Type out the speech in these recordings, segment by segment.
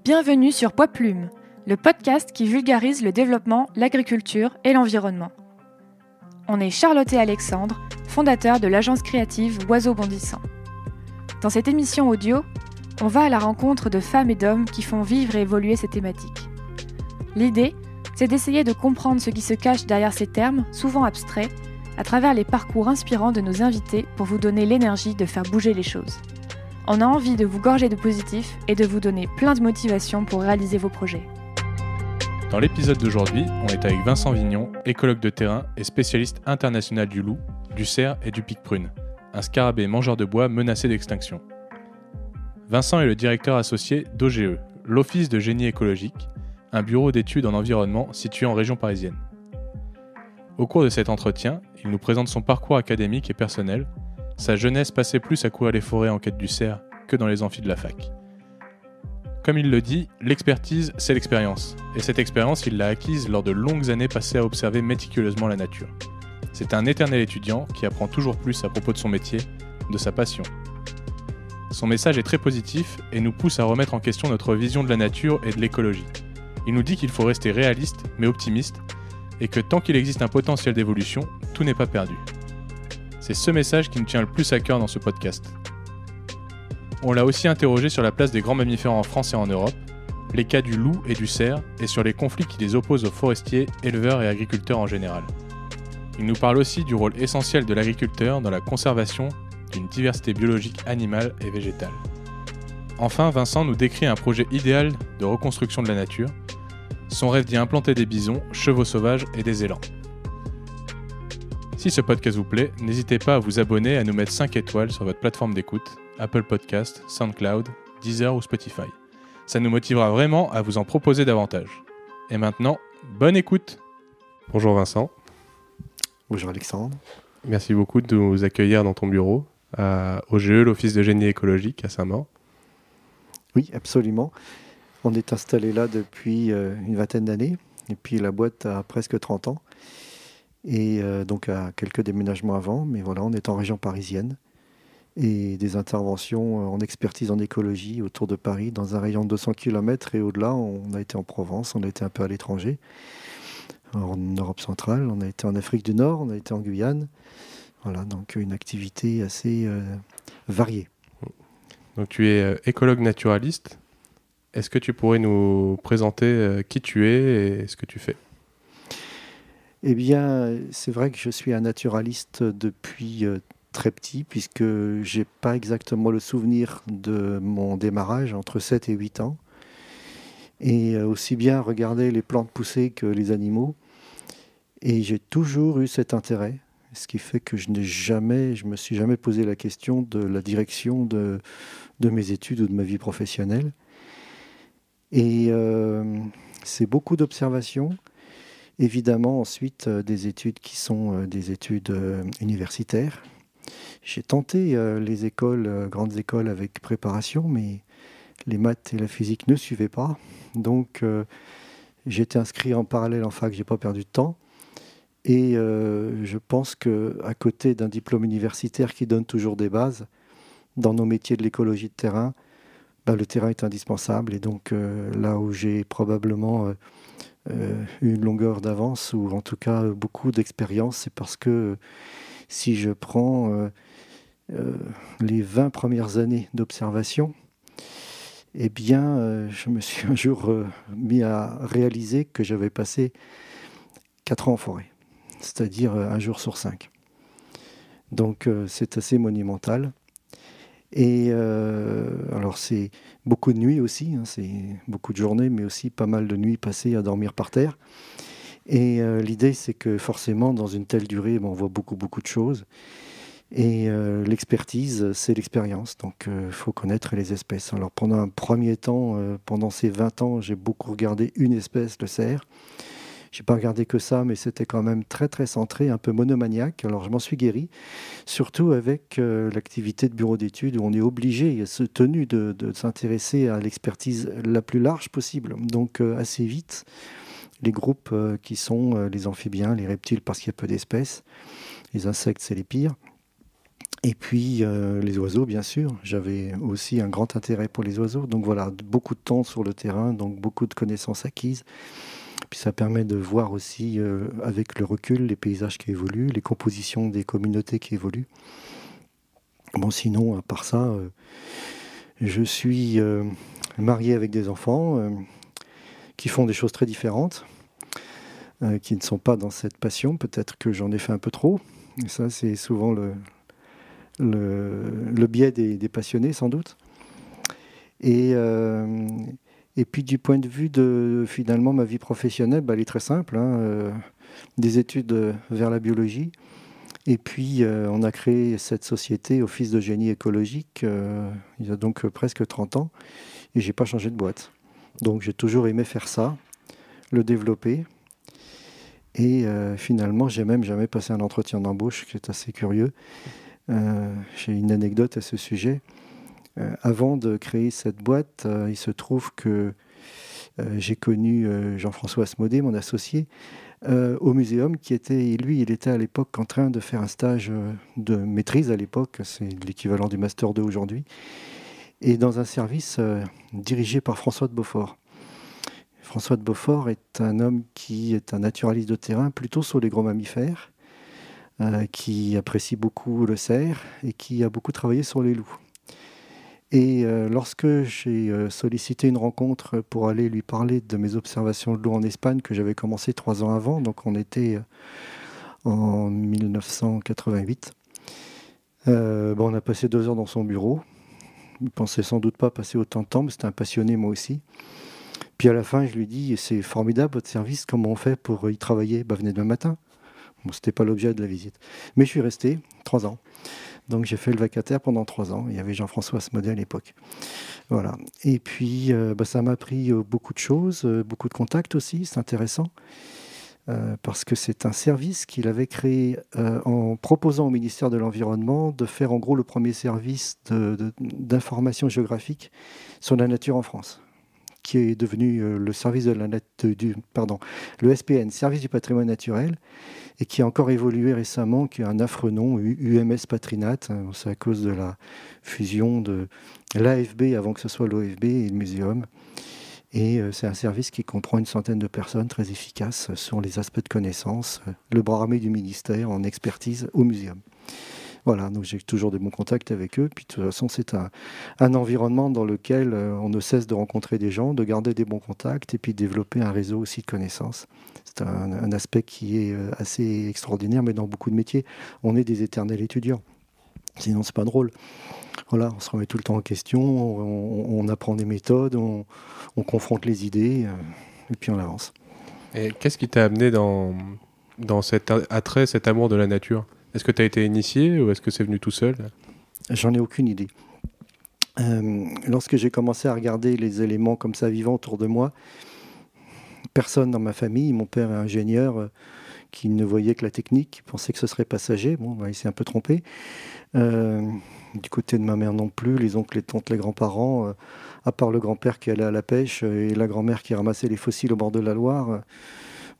Bienvenue sur Poids Plume, le podcast qui vulgarise le développement, l'agriculture et l'environnement. On est Charlotte et Alexandre, fondateurs de l'agence créative Oiseaux Bondissants. Dans cette émission audio, on va à la rencontre de femmes et d'hommes qui font vivre et évoluer ces thématiques. L'idée, c'est d'essayer de comprendre ce qui se cache derrière ces termes, souvent abstraits, à travers les parcours inspirants de nos invités pour vous donner l'énergie de faire bouger les choses. On a envie de vous gorger de positif et de vous donner plein de motivation pour réaliser vos projets. Dans l'épisode d'aujourd'hui, on est avec Vincent Vignon, écologue de terrain et spécialiste international du loup, du cerf et du pique-prune, un scarabée mangeur de bois menacé d'extinction. Vincent est le directeur associé d'OGE, l'Office de génie écologique, un bureau d'études en environnement situé en région parisienne. Au cours de cet entretien, il nous présente son parcours académique et personnel, sa jeunesse passée plus à courir les forêts en quête du cerf que dans les amphis de la fac. Comme il le dit, l'expertise, c'est l'expérience. Et cette expérience, il l'a acquise lors de longues années passées à observer méticuleusement la nature. C'est un éternel étudiant qui apprend toujours plus à propos de son métier, de sa passion. Son message est très positif et nous pousse à remettre en question notre vision de la nature et de l'écologie. Il nous dit qu'il faut rester réaliste, mais optimiste, et que tant qu'il existe un potentiel d'évolution, tout n'est pas perdu. C'est ce message qui nous tient le plus à cœur dans ce podcast. On l'a aussi interrogé sur la place des grands mammifères en France et en Europe, les cas du loup et du cerf, et sur les conflits qui les opposent aux forestiers, éleveurs et agriculteurs en général. Il nous parle aussi du rôle essentiel de l'agriculteur dans la conservation d'une diversité biologique animale et végétale. Enfin, Vincent nous décrit un projet idéal de reconstruction de la nature, son rêve d'y implanter des bisons, chevaux sauvages et des élans. Si ce podcast vous plaît, n'hésitez pas à vous abonner et à nous mettre 5 étoiles sur votre plateforme d'écoute, Apple Podcast, SoundCloud, Deezer ou Spotify. Ça nous motivera vraiment à vous en proposer davantage. Et maintenant, bonne écoute. Bonjour Vincent. Bonjour Alexandre. Merci beaucoup de nous accueillir dans ton bureau, à OGE, l'Office de génie écologique à Saint-Maur. Oui, absolument. On est installé là depuis une vingtaine d'années, et puis la boîte a presque 30 ans. Et donc à quelques déménagements avant, mais voilà, on est en région parisienne et des interventions en expertise en écologie autour de Paris dans un rayon de 200 km et au-delà, on a été en Provence, on a été un peu à l'étranger, en Europe centrale, on a été en Afrique du Nord, on a été en Guyane. Voilà, donc une activité assez variée. Donc tu es écologue naturaliste. Est-ce que tu pourrais nous présenter qui tu es et ce que tu fais ? Eh bien, c'est vrai que je suis un naturaliste depuis très petit, puisque je n'ai pas exactement le souvenir de mon démarrage, entre 7 et 8 ans. Et aussi bien regarder les plantes pousser que les animaux. Et j'ai toujours eu cet intérêt, ce qui fait que je me suis jamais posé la question de la direction de mes études ou de ma vie professionnelle. Et c'est beaucoup d'observations. Évidemment, ensuite, des études qui sont des études universitaires. J'ai tenté les écoles, grandes écoles avec préparation, mais les maths et la physique ne suivaient pas. Donc, j'ai été inscrit en parallèle en fac, j'ai pas perdu de temps. Et je pense qu'à côté d'un diplôme universitaire qui donne toujours des bases, dans nos métiers de l'écologie de terrain, le terrain est indispensable. Et donc, là où j'ai probablement une longueur d'avance ou en tout cas beaucoup d'expérience, c'est parce que si je prends les 20 premières années d'observation, eh bien je me suis un jour mis à réaliser que j'avais passé 4 ans en forêt, c'est-à-dire un jour sur 5. Donc c'est assez monumental. Et alors c'est beaucoup de nuits aussi, c'est beaucoup de journées, mais aussi pas mal de nuits passées à dormir par terre. Et l'idée, c'est que forcément, dans une telle durée, on voit beaucoup de choses. Et l'expertise, c'est l'expérience, donc il faut connaître les espèces. Alors pendant un premier temps, pendant ces 20 ans, j'ai beaucoup regardé une espèce, le cerf. Je n'ai pas regardé que ça, mais c'était quand même très très centré, un peu monomaniaque. Alors je m'en suis guéri, surtout avec l'activité de bureau d'études où on est obligé, tenu de s'intéresser à l'expertise la plus large possible. Donc assez vite, les groupes qui sont les amphibiens, les reptiles parce qu'il y a peu d'espèces, les insectes c'est les pires. Et puis les oiseaux, bien sûr. J'avais aussi un grand intérêt pour les oiseaux. Donc voilà, beaucoup de temps sur le terrain, donc beaucoup de connaissances acquises. Puis ça permet de voir aussi, avec le recul, les paysages qui évoluent, les compositions des communautés qui évoluent. Bon, sinon, à part ça, je suis marié avec des enfants qui font des choses très différentes, qui ne sont pas dans cette passion. Peut-être que j'en ai fait un peu trop. Et ça, c'est souvent le biais des passionnés, sans doute. Et puis du point de vue de finalement ma vie professionnelle, elle est très simple, hein, des études vers la biologie. Et puis on a créé cette société Office de génie écologique il y a donc presque 30 ans. Et j'ai pas changé de boîte. Donc j'ai toujours aimé faire ça, le développer. Et finalement, j'ai même jamais passé un entretien d'embauche, qui est assez curieux. J'ai une anecdote à ce sujet. Avant de créer cette boîte, il se trouve que j'ai connu Jean-François Asmodée, mon associé, au muséum, il était à l'époque en train de faire un stage de maîtrise à l'époque, c'est l'équivalent du Master 2 aujourd'hui, et dans un service dirigé par François de Beaufort. François de Beaufort est un homme qui est un naturaliste de terrain, plutôt sur les gros mammifères, qui apprécie beaucoup le cerf et qui a beaucoup travaillé sur les loups. Et lorsque j'ai sollicité une rencontre pour aller lui parler de mes observations de loups en Espagne, que j'avais commencé 3 ans avant, donc on était en 1988, on a passé 2 heures dans son bureau. Il ne pensait sans doute pas passer autant de temps, mais c'était un passionné, moi aussi. Puis à la fin, je lui dis, c'est formidable votre service, comment on fait pour y travailler ? Venez demain matin. Bon, ce n'était pas l'objet de la visite. Mais je suis resté 3 ans. Donc j'ai fait le vacataire pendant 3 ans. Il y avait Jean-François Asmodée à l'époque. Voilà. Et puis ça m'a appris beaucoup de choses, beaucoup de contacts aussi, c'est intéressant. Parce que c'est un service qu'il avait créé en proposant au ministère de l'Environnement de faire en gros le premier service d'information géographique sur la nature en France, qui est devenu le service de le SPN, Service du patrimoine naturel, et qui a encore évolué récemment, qui a un affreux nom, UMS Patrinat. C'est à cause de la fusion de l'AFB avant que ce soit l'OFB et le muséum. Et c'est un service qui comprend une centaine de personnes très efficaces sur les aspects de connaissance, le bras armé du ministère en expertise au muséum. Voilà, donc j'ai toujours de bons contacts avec eux. Puis de toute façon, c'est un environnement dans lequel on ne cesse de rencontrer des gens, de garder des bons contacts et puis de développer un réseau aussi de connaissances. C'est un aspect qui est assez extraordinaire, mais dans beaucoup de métiers, on est des éternels étudiants. Sinon, c'est pas drôle. Voilà, on se remet tout le temps en question, on apprend des méthodes, on confronte les idées, et puis on avance. Et qu'est-ce qui t'a amené dans cet attrait, cet amour de la nature ? Est-ce que tu as été initié ou est-ce que c'est venu tout seul ? J'en ai aucune idée. Lorsque j'ai commencé à regarder les éléments comme ça vivants autour de moi, personne dans ma famille, mon père est ingénieur, qui ne voyait que la technique, qui pensait que ce serait passager. Bon, il s'est un peu trompé. Du côté de ma mère non plus, les oncles, les tantes, les grands-parents, à part le grand-père qui allait à la pêche et la grand-mère qui ramassait les fossiles au bord de la Loire.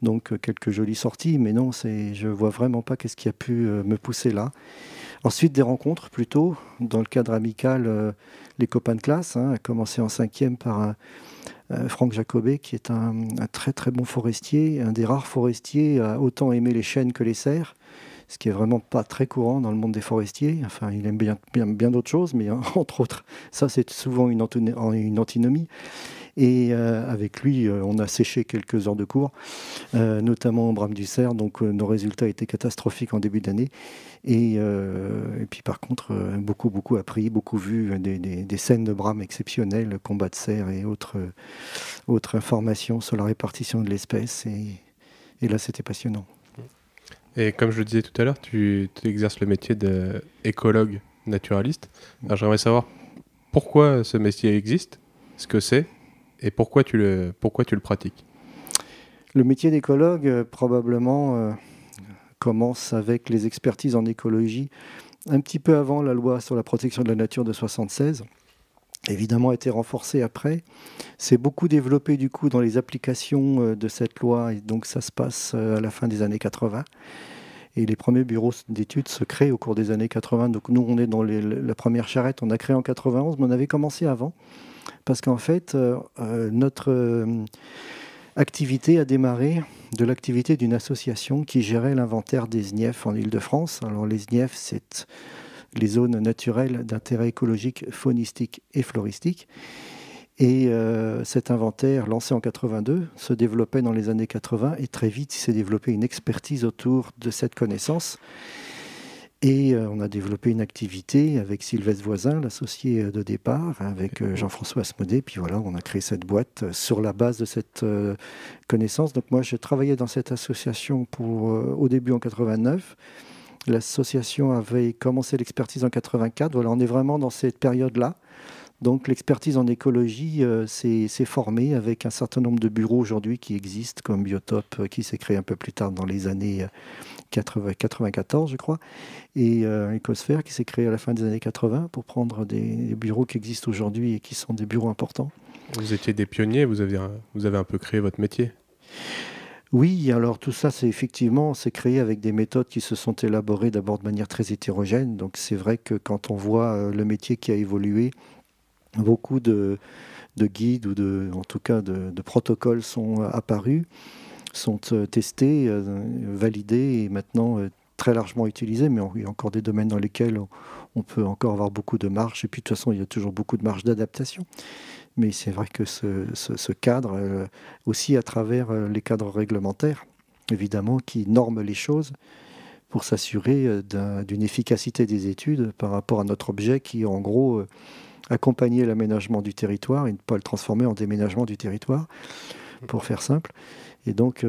Donc quelques jolies sorties, mais non, je ne vois vraiment pas qu'est-ce qui a pu me pousser là. Ensuite, des rencontres plutôt, dans le cadre amical, les copains de classe, à commencer en 5e par Franck Jacobet, qui est un très très bon forestier, un des rares forestiers à autant aimer les chênes que les cerfs, ce qui est vraiment pas très courant dans le monde des forestiers. Enfin, il aime bien d'autres choses, mais entre autres, ça c'est souvent une antinomie. Et avec lui, on a séché quelques heures de cours, notamment au Brame du Cerf, donc nos résultats étaient catastrophiques en début d'année. Et puis par contre, beaucoup appris, beaucoup vu des scènes de Brame exceptionnelles, combats de cerfs et autres informations sur la répartition de l'espèce. Et là, c'était passionnant. Et comme je le disais tout à l'heure, tu exerces le métier d'écologue naturaliste. Alors j'aimerais savoir pourquoi ce métier existe, ce que c'est, et pourquoi tu le pratiques. Le métier d'écologue, probablement, commence avec les expertises en écologie, un petit peu avant la loi sur la protection de la nature de 1976. Évidemment, a été renforcée après. C'est beaucoup développé du coup dans les applications de cette loi, et donc ça se passe à la fin des années 80. Et les premiers bureaux d'études se créent au cours des années 80. Donc nous, on est dans la première charrette, on a créé en 91, mais on avait commencé avant. Parce qu'en fait, notre activité a démarré de l'activité d'une association qui gérait l'inventaire des SNIEF en Île-de-France. Alors les SNIEF, c'est les zones naturelles d'intérêt écologique, faunistique et floristique. Et cet inventaire, lancé en 82, se développait dans les années 80 et très vite, il s'est développé une expertise autour de cette connaissance. Et on a développé une activité avec Sylvestre Voisin, l'associé de départ, avec Jean-François Asmodée. Puis voilà, on a créé cette boîte sur la base de cette connaissance. Donc moi, j'ai travaillé dans cette association au début en 89. L'association avait commencé l'expertise en 84. Voilà, on est vraiment dans cette période-là. Donc l'expertise en écologie s'est formée avec un certain nombre de bureaux aujourd'hui qui existent, comme Biotope, qui s'est créé un peu plus tard dans les années 94, je crois, et Ecosphère qui s'est créé à la fin des années 80 pour prendre des bureaux qui existent aujourd'hui et qui sont des bureaux importants. Vous étiez des pionniers, vous avez un peu créé votre métier. Oui, alors tout ça, c'est créé avec des méthodes qui se sont élaborées d'abord de manière très hétérogène. Donc c'est vrai que quand on voit le métier qui a évolué, beaucoup de guides ou en tout cas de protocoles sont apparus, sont testés, validés et maintenant très largement utilisés. Mais il y a encore des domaines dans lesquels on peut encore avoir beaucoup de marge. Et puis de toute façon, il y a toujours beaucoup de marge d'adaptation. Mais c'est vrai que ce cadre, aussi à travers les cadres réglementaires, évidemment, qui norment les choses pour s'assurer d'une efficacité des études par rapport à notre objet qui, en gros, accompagner l'aménagement du territoire et ne pas le transformer en déménagement du territoire, pour faire simple. Et donc,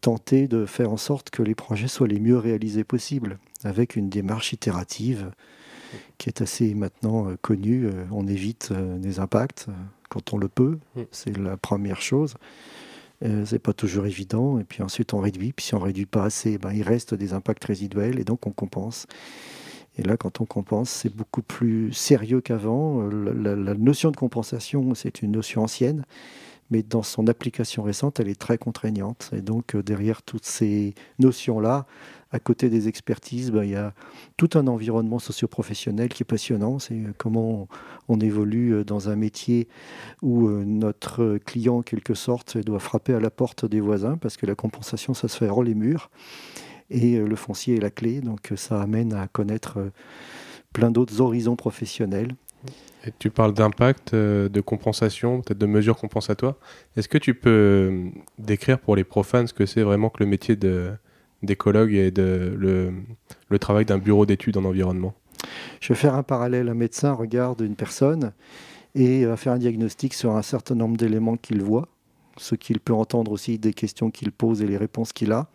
tenter de faire en sorte que les projets soient les mieux réalisés possibles, avec une démarche itérative qui est assez maintenant connue. On évite des impacts quand on le peut, c'est la première chose. C'est pas toujours évident, et puis ensuite on réduit. Puis si on réduit pas assez, il reste des impacts résiduels, et donc on compense. Et là, quand on compense, c'est beaucoup plus sérieux qu'avant. La notion de compensation, c'est une notion ancienne, mais dans son application récente, elle est très contraignante. Et donc, derrière toutes ces notions-là, à côté des expertises, il y a tout un environnement socio-professionnel qui est passionnant. C'est comment on évolue dans un métier où notre client, en quelque sorte, doit frapper à la porte des voisins, parce que la compensation, ça se fait hors les murs. Et le foncier est la clé, donc ça amène à connaître plein d'autres horizons professionnels. Et tu parles d'impact, de compensation, peut-être de mesures compensatoires. Est-ce que tu peux décrire pour les profanes ce que c'est vraiment que le métier d'écologue et le travail d'un bureau d'études en environnement ? Je vais faire un parallèle. Un médecin regarde une personne et va faire un diagnostic sur un certain nombre d'éléments qu'il voit, ce qu'il peut entendre aussi des questions qu'il pose et les réponses qu'il a.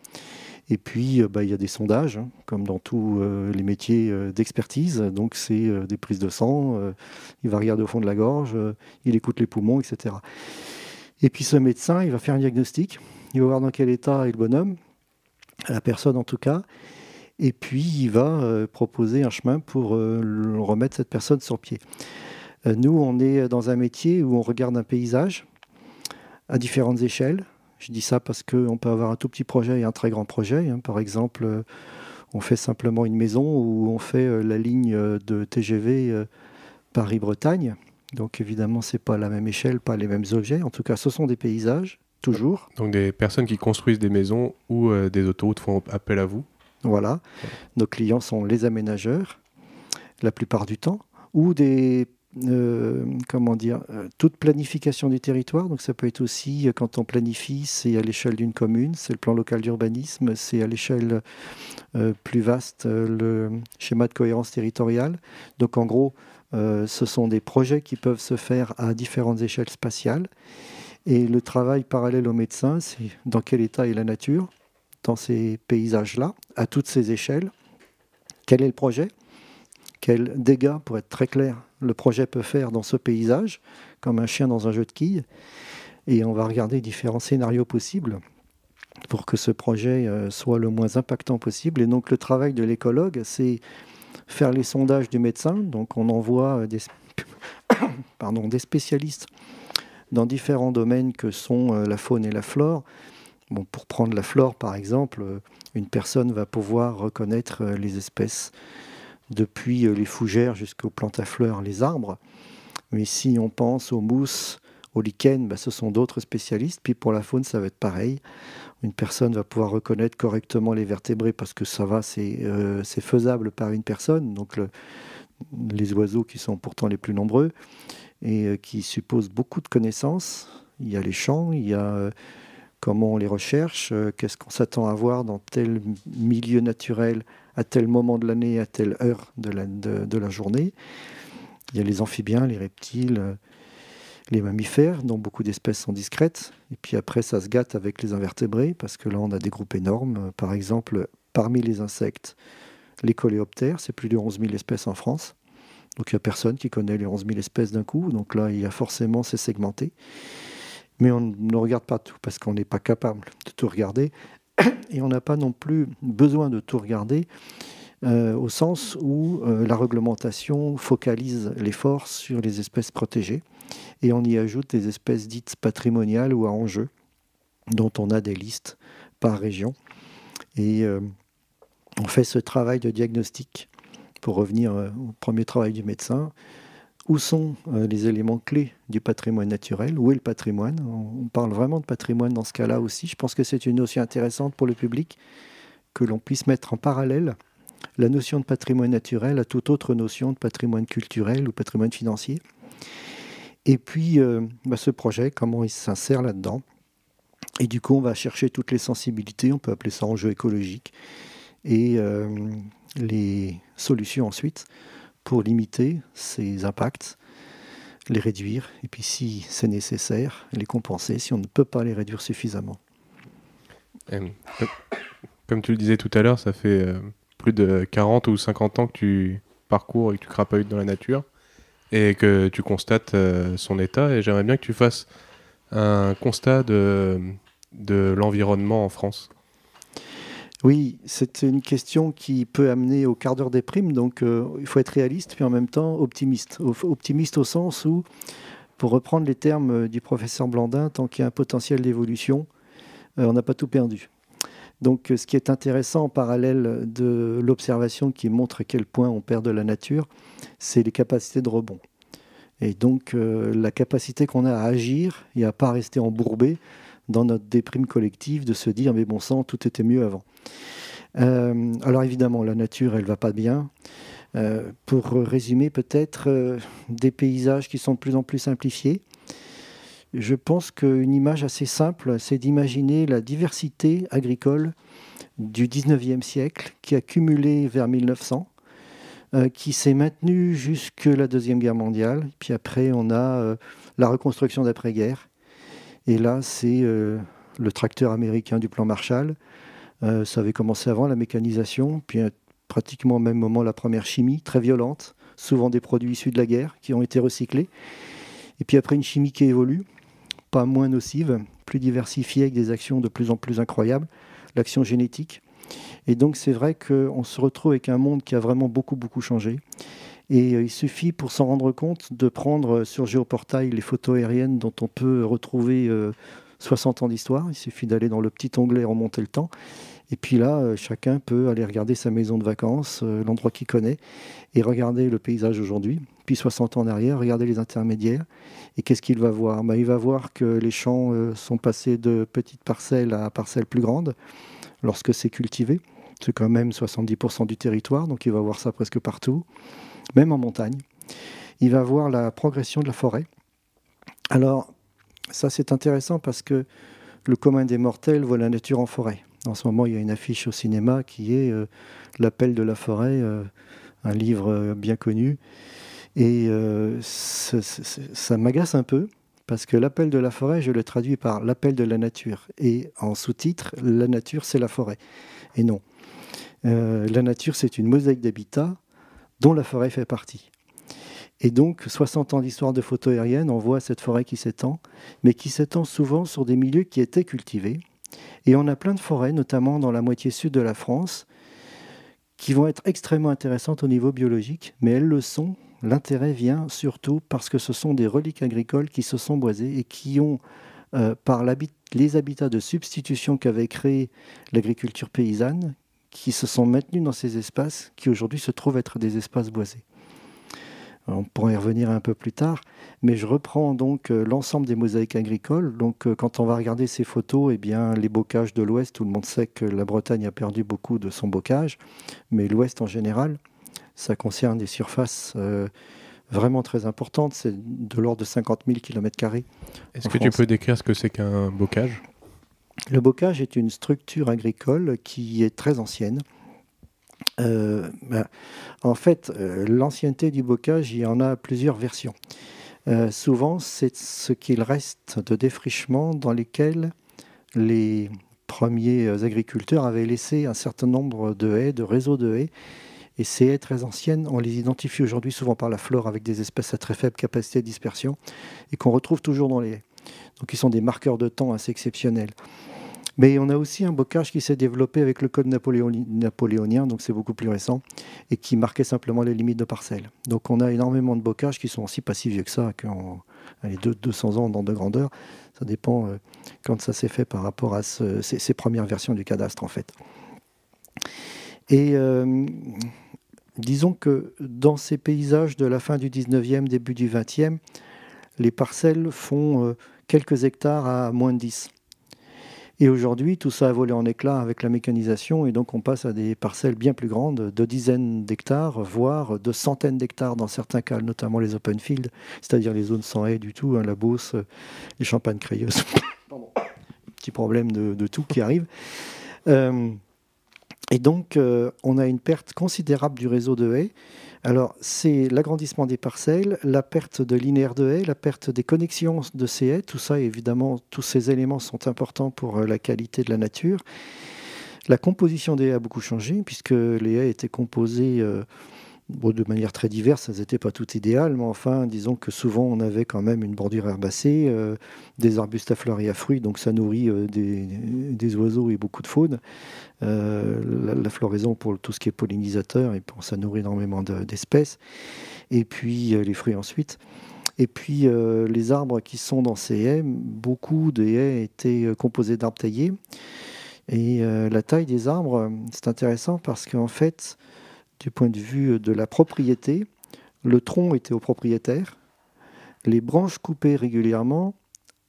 Et puis, il y a des sondages, comme dans tous les métiers d'expertise. Donc, c'est des prises de sang, il va regarder au fond de la gorge, il écoute les poumons, etc. Et puis, ce médecin, il va faire un diagnostic. Il va voir dans quel état est le bonhomme, la personne en tout cas. Et puis, il va proposer un chemin pour remettre cette personne sur pied. Nous, on est dans un métier où on regarde un paysage à différentes échelles. Je dis ça parce qu'on peut avoir un tout petit projet et un très grand projet. Par exemple, on fait simplement une maison où on fait la ligne de TGV Paris-Bretagne. Donc évidemment, ce n'est pas la même échelle, pas les mêmes objets. En tout cas, ce sont des paysages, toujours. Donc des personnes qui construisent des maisons ou des autoroutes font appel à vous. Voilà. Nos clients sont les aménageurs, la plupart du temps, ou toute planification du territoire. Donc ça peut être aussi, quand on planifie, c'est à l'échelle d'une commune, c'est le plan local d'urbanisme, c'est à l'échelle plus vaste, le schéma de cohérence territoriale. Donc en gros, ce sont des projets qui peuvent se faire à différentes échelles spatiales. Et le travail parallèle au médecin, c'est dans quel état est la nature, dans ces paysages-là, à toutes ces échelles. Quel est le projet ? Quels dégâts, pour être très clair, le projet peut faire dans ce paysage, comme un chien dans un jeu de quilles. Et on va regarder différents scénarios possibles pour que ce projet soit le moins impactant possible. Et donc le travail de l'écologue, c'est faire les sondages du médecin. Donc on envoie des spécialistes dans différents domaines que sont la faune et la flore, Bon, pour prendre la flore, par exemple, une personne va pouvoir reconnaître les espèces depuis les fougères jusqu'aux plantes à fleurs, les arbres. Mais si on pense aux mousses, aux lichens, ce sont d'autres spécialistes. Puis pour la faune, ça va être pareil. Une personne va pouvoir reconnaître correctement les vertébrés parce que ça va, c'est faisable par une personne. Donc les oiseaux qui sont pourtant les plus nombreux et qui supposent beaucoup de connaissances. Il y a les champs, il y a comment on les recherche, qu'est-ce qu'on s'attend à voir dans tel milieu naturel, à tel moment de l'année, à telle heure de la journée. Il y a les amphibiens, les reptiles, les mammifères, dont beaucoup d'espèces sont discrètes. Et puis après, ça se gâte avec les invertébrés, parce que là, on a des groupes énormes. Par exemple, parmi les insectes, les coléoptères, c'est plus de 11 000 espèces en France. Donc il n'y a personne qui connaît les 11 000 espèces d'un coup. Donc là, il y a forcément, c'est segmenté. Mais on ne regarde pas tout, parce qu'on n'est pas capable de tout regarder. Et on n'a pas non plus besoin de tout regarder, au sens où la réglementation focalise l'effort sur les espèces protégées. Et on y ajoute des espèces dites patrimoniales ou à enjeu, dont on a des listes par région. Et on fait ce travail de diagnostic, pour revenir au premier travail du médecin. Où sont les éléments clés du patrimoine naturel? Où est le patrimoine? On parle vraiment de patrimoine dans ce cas-là aussi. Je pense que c'est une notion intéressante pour le public, que l'on puisse mettre en parallèle la notion de patrimoine naturel à toute autre notion de patrimoine culturel ou patrimoine financier. Et puis, ce projet, comment il s'insère là-dedans. Et du coup, on va chercher toutes les sensibilités, on peut appeler ça enjeu écologique, et les solutions ensuite pour limiter ces impacts, les réduire, et puis si c'est nécessaire, les compenser si on ne peut pas les réduire suffisamment. Comme tu le disais tout à l'heure, ça fait plus de 40 ou 50 ans que tu parcours et que tu crapahutes dans la nature et que tu constates son état. Et j'aimerais bien que tu fasses un constat de l'environnement en France. Oui, c'est une question qui peut amener au quart d'heure des primes, donc il faut être réaliste, puis en même temps optimiste. Optimiste au sens où, pour reprendre les termes du professeur Blandin, tant qu'il y a un potentiel d'évolution, on n'a pas tout perdu. Donc ce qui est intéressant en parallèle de l'observation qui montre à quel point on perd de la nature, c'est les capacités de rebond. Et donc la capacité qu'on a à agir et à ne pas rester embourbé dans notre déprime collective, de se dire mais bon sang, tout était mieux avant. Alors évidemment, la nature, elle va pas bien. Pour résumer peut-être des paysages qui sont de plus en plus simplifiés, je pense qu'une image assez simple, c'est d'imaginer la diversité agricole du 19e siècle qui a cumulé vers 1900, qui s'est maintenue jusque la Deuxième Guerre mondiale. Puis après, on a la reconstruction d'après-guerre. Et là, c'est le tracteur américain du plan Marshall. Ça avait commencé avant, la mécanisation, puis pratiquement au même moment, la première chimie, très violente, souvent des produits issus de la guerre qui ont été recyclés. Et puis après, une chimie qui évolue, pas moins nocive, plus diversifiée, avec des actions de plus en plus incroyables, l'action génétique. Et donc, c'est vrai qu'on se retrouve avec un monde qui a vraiment beaucoup, beaucoup changé. Et il suffit, pour s'en rendre compte, de prendre sur Géoportail les photos aériennes dont on peut retrouver 60 ans d'histoire. Il suffit d'aller dans le petit onglet et remonter le temps. Et puis là, chacun peut aller regarder sa maison de vacances, l'endroit qu'il connaît, et regarder le paysage aujourd'hui. Puis 60 ans en arrière, regarder les intermédiaires. Et qu'est-ce qu'il va voir? Il va voir que les champs sont passés de petites parcelles à parcelles plus grandes lorsque c'est cultivé. C'est quand même 70% du territoire, donc il va voir ça presque partout, même en montagne. Il va voir la progression de la forêt. Alors, ça c'est intéressant parce que le commun des mortels voit la nature en forêt. En ce moment, il y a une affiche au cinéma qui est L'appel de la forêt, un livre bien connu. Et ça m'agace un peu, parce que l'appel de la forêt, je le traduis par l'appel de la nature. Et en sous-titre, la nature, c'est la forêt. Et non. La nature, c'est une mosaïque d'habitats dont la forêt fait partie. Et donc, 60 ans d'histoire de photo aérienne, on voit cette forêt qui s'étend, mais qui s'étend souvent sur des milieux qui étaient cultivés. Et on a plein de forêts, notamment dans la moitié sud de la France, qui vont être extrêmement intéressantes au niveau biologique, mais elles le sont. L'intérêt vient surtout parce que ce sont des reliques agricoles qui se sont boisées et qui ont par les habitats de substitution qu'avait créé l'agriculture paysanne, qui se sont maintenus dans ces espaces qui aujourd'hui se trouvent être des espaces boisés. On pourra y revenir un peu plus tard, mais je reprends donc l'ensemble des mosaïques agricoles. Donc quand on va regarder ces photos, eh bien, les bocages de l'Ouest, tout le monde sait que la Bretagne a perdu beaucoup de son bocage, mais l'Ouest en général, ça concerne des surfaces vraiment très importantes, c'est de l'ordre de 50 000 km². Est-ce que tu peux décrire ce que c'est qu'un bocage ? Le bocage est une structure agricole qui est très ancienne. En fait, l'ancienneté du bocage, il y en a plusieurs versions. Souvent, c'est ce qu'il reste de défrichements dans lesquels les premiers agriculteurs avaient laissé un certain nombre de haies, de réseaux de haies. Et ces haies très anciennes, on les identifie aujourd'hui souvent par la flore avec des espèces à très faible capacité de dispersion et qu'on retrouve toujours dans les haies. Donc ils sont des marqueurs de temps assez exceptionnels. Mais on a aussi un bocage qui s'est développé avec le code napoléonien, donc c'est beaucoup plus récent, et qui marquait simplement les limites de parcelles. Donc on a énormément de bocages qui sont aussi pas si vieux que ça, qui ont 200 ans dans de grandeur. Ça dépend quand ça s'est fait par rapport à ces premières versions du cadastre en fait. Et disons que dans ces paysages de la fin du 19e, début du 20e, les parcelles font quelques hectares à moins de 10. Et aujourd'hui, tout ça a volé en éclats avec la mécanisation, et donc on passe à des parcelles bien plus grandes, de dizaines d'hectares, voire de centaines d'hectares dans certains cas, notamment les open fields, c'est-à-dire les zones sans haies du tout, la Beauce, les Champagnes-Crayeuses. Petit problème de tout qui arrive. Et donc, on a une perte considérable du réseau de haies. Alors, c'est l'agrandissement des parcelles, la perte de linéaires de haies, la perte des connexions de ces haies. Tout ça, évidemment, tous ces éléments sont importants pour la qualité de la nature. La composition des haies a beaucoup changé, puisque les haies étaient composées de manière très diverse. Elles n'étaient pas toutes idéales, mais enfin, disons que souvent, on avait quand même une bordure herbacée, des arbustes à fleurs et à fruits, donc ça nourrit des oiseaux et beaucoup de faune. La floraison pour tout ce qui est pollinisateur, et ça nourrit énormément d'espèces. Et puis les fruits ensuite. Et puis les arbres qui sont dans ces haies, beaucoup des haies étaient composées d'arbres taillés. Et la taille des arbres, c'est intéressant parce qu'en fait, du point de vue de la propriété, le tronc était au propriétaire, les branches coupées régulièrement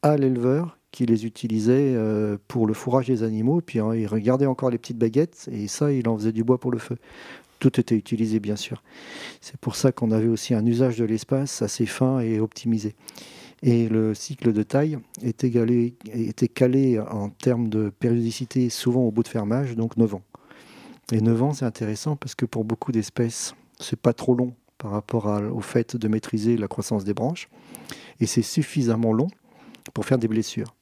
à l'éleveur qui les utilisait pour le fourrage des animaux, puis il regardait encore les petites baguettes, et ça, il en faisait du bois pour le feu. Tout était utilisé, bien sûr. C'est pour ça qu'on avait aussi un usage de l'espace assez fin et optimisé. Et le cycle de taille était calé en termes de périodicité, souvent au bout de fermage, donc 9 ans. Et 9 ans, c'est intéressant parce que pour beaucoup d'espèces, c'est pas trop long par rapport au fait de maîtriser la croissance des branches, et c'est suffisamment long pour faire des blessures.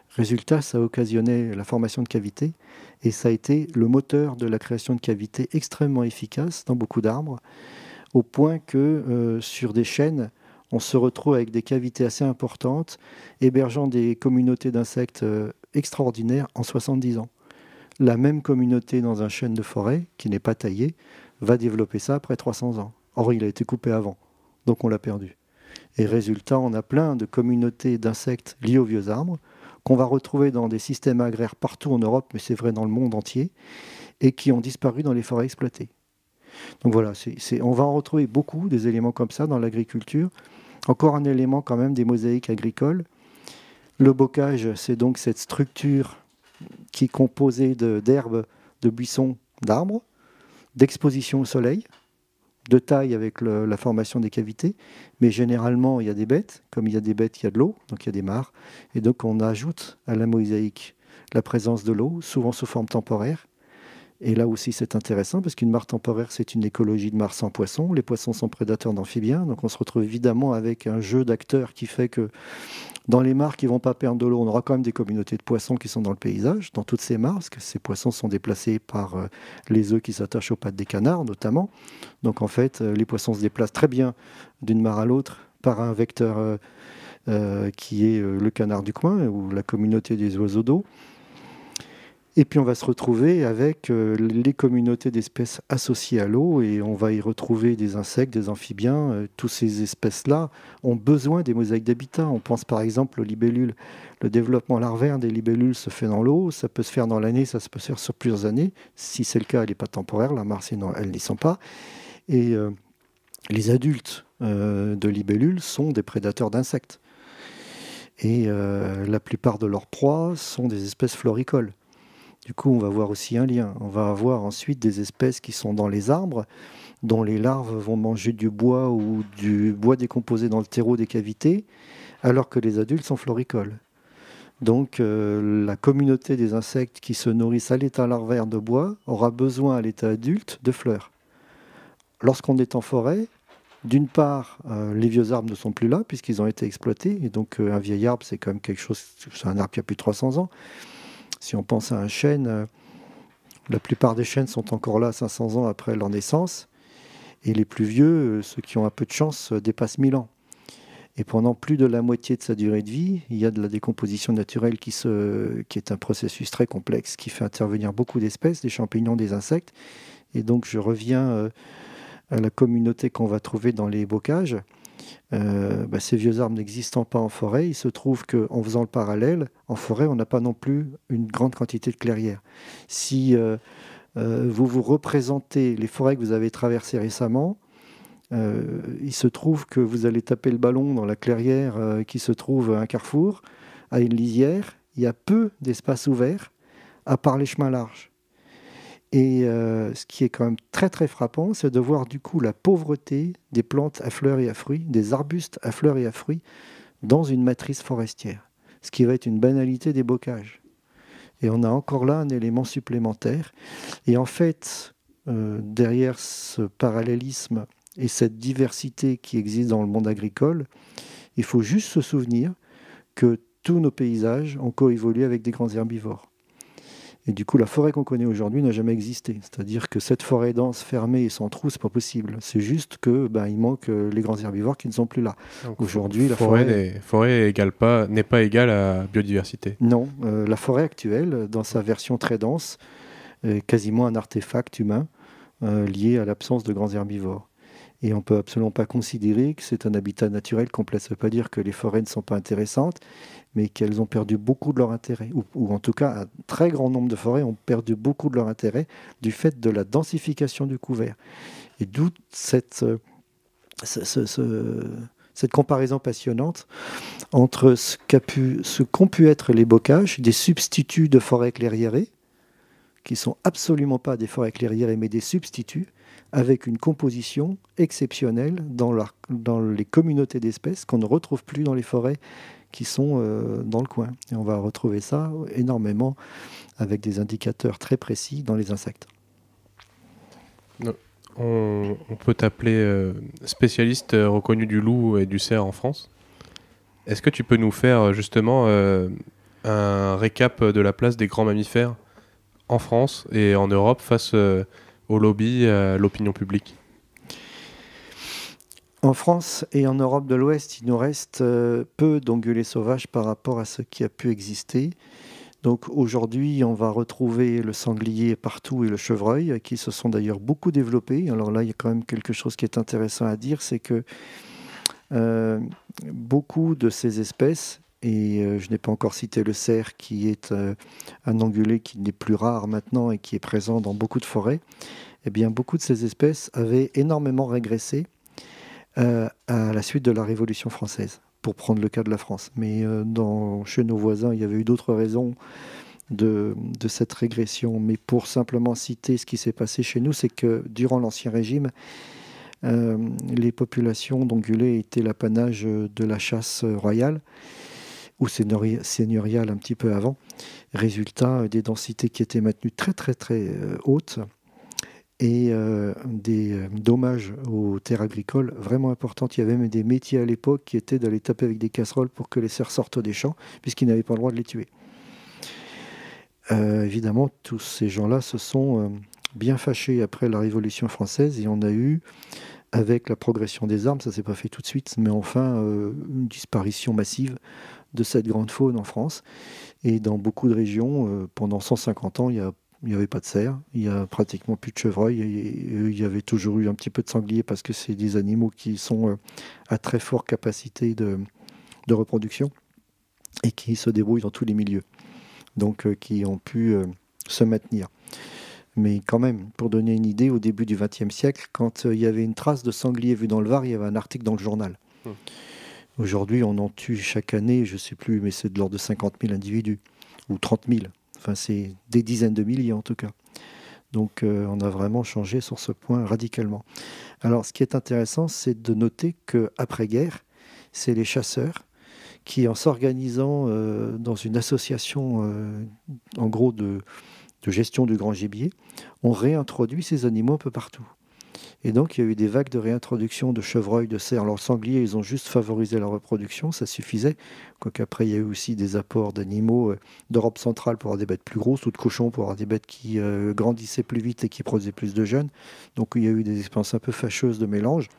Résultat, ça occasionnait la formation de cavités, et ça a été le moteur de la création de cavités extrêmement efficace dans beaucoup d'arbres, au point que sur des chênes, on se retrouve avec des cavités assez importantes, hébergeant des communautés d'insectes extraordinaires en 70 ans. La même communauté dans un chêne de forêt, qui n'est pas taillé, va développer ça après 300 ans. Or, il a été coupé avant, donc on l'a perdu. Et résultat, on a plein de communautés d'insectes liés aux vieux arbres, qu'on va retrouver dans des systèmes agraires partout en Europe, mais c'est vrai dans le monde entier, et qui ont disparu dans les forêts exploitées. Donc voilà, on va en retrouver beaucoup des éléments comme ça dans l'agriculture. Encore un élément quand même des mosaïques agricoles. Le bocage, c'est donc cette structure qui est composée d'herbes, de buissons, d'arbres, d'exposition au soleil, de taille avec la formation des cavités, mais généralement il y a des bêtes, comme il y a des bêtes, il y a de l'eau, donc il y a des mares, et donc on ajoute à la mosaïque la présence de l'eau, souvent sous forme temporaire. Et là aussi c'est intéressant parce qu'une mare temporaire, c'est une écologie de mare sans poissons. Les poissons sont prédateurs d'amphibiens, donc on se retrouve évidemment avec un jeu d'acteurs qui fait que dans les mares qui ne vont pas perdre de l'eau, on aura quand même des communautés de poissons qui sont dans le paysage, dans toutes ces mares, parce que ces poissons sont déplacés par les œufs qui s'attachent aux pattes des canards notamment. Donc en fait, les poissons se déplacent très bien d'une mare à l'autre par un vecteur qui est le canard du coin ou la communauté des oiseaux d'eau. Et puis on va se retrouver avec les communautés d'espèces associées à l'eau et on va y retrouver des insectes, des amphibiens. Toutes ces espèces-là ont besoin des mosaïques d'habitat. On pense par exemple aux libellules. Le développement larvaire des libellules se fait dans l'eau, ça peut se faire dans l'année, ça peut se faire sur plusieurs années. Si c'est le cas, elle n'est pas temporaire, la mare, sinon elles n'y sont pas. Et les adultes de libellules sont des prédateurs d'insectes. Et la plupart de leurs proies sont des espèces floricoles. Du coup, on va voir aussi un lien. On va avoir ensuite des espèces qui sont dans les arbres, dont les larves vont manger du bois ou du bois décomposé dans le terreau des cavités, alors que les adultes sont floricoles. Donc, la communauté des insectes qui se nourrissent à l'état larvaire de bois aura besoin à l'état adulte de fleurs. Lorsqu'on est en forêt, d'une part, les vieux arbres ne sont plus là puisqu'ils ont été exploités. Et donc, un vieil arbre, c'est quand même quelque chose, c'est un arbre qui a plus de 300 ans. Si on pense à un chêne, la plupart des chênes sont encore là 500 ans après leur naissance. Et les plus vieux, ceux qui ont un peu de chance, dépassent 1000 ans. Et pendant plus de la moitié de sa durée de vie, il y a de la décomposition naturelle qui est un processus très complexe, qui fait intervenir beaucoup d'espèces, des champignons, des insectes. Et donc je reviens à la communauté qu'on va trouver dans les bocages. Ces vieux arbres n'existant pas en forêt, il se trouve qu'en faisant le parallèle, en forêt, on n'a pas non plus une grande quantité de clairières. Si vous vous représentez les forêts que vous avez traversées récemment, il se trouve que vous allez taper le ballon dans la clairière qui se trouve à un carrefour, à une lisière. Il y a peu d'espace ouvert, à part les chemins larges. Et ce qui est quand même très très frappant, c'est de voir du coup la pauvreté des plantes à fleurs et à fruits, des arbustes à fleurs et à fruits, dans une matrice forestière. Ce qui va être une banalité des bocages. Et on a encore là un élément supplémentaire. Et en fait, derrière ce parallélisme et cette diversité qui existe dans le monde agricole, il faut juste se souvenir que tous nos paysages ont coévolué avec des grands herbivores. Et du coup, la forêt qu'on connaît aujourd'hui n'a jamais existé. C'est-à-dire que cette forêt dense, fermée et sans trous, c'est pas possible. C'est juste que il manque les grands herbivores qui ne sont plus là. Donc, aujourd'hui, la forêt n'est pas égale à biodiversité. Non, la forêt actuelle, dans sa version très dense, est quasiment un artefact humain lié à l'absence de grands herbivores. Et on ne peut absolument pas considérer que c'est un habitat naturel complet. Ça ne veut pas dire que les forêts ne sont pas intéressantes, mais qu'elles ont perdu beaucoup de leur intérêt. Ou en tout cas, un très grand nombre de forêts ont perdu beaucoup de leur intérêt du fait de la densification du couvert. Et d'où cette comparaison passionnante entre ce qu'ont pu être les bocages, des substituts de forêts clairiérées, qui ne sont absolument pas des forêts clairiérées, mais des substituts, avec une composition exceptionnelle dans les communautés d'espèces qu'on ne retrouve plus dans les forêts qui sont dans le coin. Et on va retrouver ça énormément avec des indicateurs très précis dans les insectes. On peut t'appeler spécialiste reconnu du loup et du cerf en France. Est-ce que tu peux nous faire justement un récap de la place des grands mammifères en France et en Europe face au lobby, à l'opinion publique? En France et en Europe de l'Ouest, il nous reste peu d'ongulés sauvages par rapport à ce qui a pu exister. Donc aujourd'hui, on va retrouver le sanglier partout et le chevreuil, qui se sont d'ailleurs beaucoup développés. Alors là, il y a quand même quelque chose qui est intéressant à dire, c'est que beaucoup de ces espèces, et je n'ai pas encore cité le cerf, qui est un ongulé qui n'est plus rare maintenant et qui est présent dans beaucoup de forêts, eh bien beaucoup de ces espèces avaient énormément régressé à la suite de la Révolution française, pour prendre le cas de la France. Mais chez nos voisins, il y avait eu d'autres raisons de cette régression. Mais pour simplement citer ce qui s'est passé chez nous, c'est que durant l'Ancien Régime, les populations d'ongulés étaient l'apanage de la chasse royale, ou seigneuriale un petit peu avant. Résultat, des densités qui étaient maintenues très très très hautes, et des dommages aux terres agricoles vraiment importants. Il y avait même des métiers à l'époque qui étaient d'aller taper avec des casseroles pour que les cerfs sortent des champs, puisqu'ils n'avaient pas le droit de les tuer. Évidemment, tous ces gens-là se sont bien fâchés après la Révolution française, et on a eu avec la progression des armes, ça ne s'est pas fait tout de suite, mais enfin une disparition massive de cette grande faune en France. Et dans beaucoup de régions, pendant 150 ans, il n'y avait pas de cerf, il n'y a pratiquement plus de chevreuil, et il y avait toujours eu un petit peu de sanglier parce que c'est des animaux qui sont à très forte capacité de reproduction et qui se débrouillent dans tous les milieux, donc qui ont pu se maintenir. Mais quand même, pour donner une idée, au début du XXe siècle, quand il y avait une trace de sanglier vue dans le Var, il y avait un article dans le journal. Aujourd'hui, on en tue chaque année, je ne sais plus, mais c'est de l'ordre de 50 000 individus, ou 30 000. Enfin, c'est des dizaines de milliers en tout cas. Donc on a vraiment changé sur ce point radicalement. Alors ce qui est intéressant, c'est de noter qu'après-guerre, c'est les chasseurs qui, en s'organisant dans une association en gros de gestion du grand gibier, ont réintroduit ces animaux un peu partout. Et donc, il y a eu des vagues de réintroduction de chevreuils, de cerfs. Alors, sangliers, ils ont juste favorisé la reproduction, ça suffisait. Quoique après, il y a eu aussi des apports d'animaux d'Europe centrale pour avoir des bêtes plus grosses, ou de cochons pour avoir des bêtes qui grandissaient plus vite et qui produisaient plus de jeunes. Donc, il y a eu des expériences un peu fâcheuses de mélange.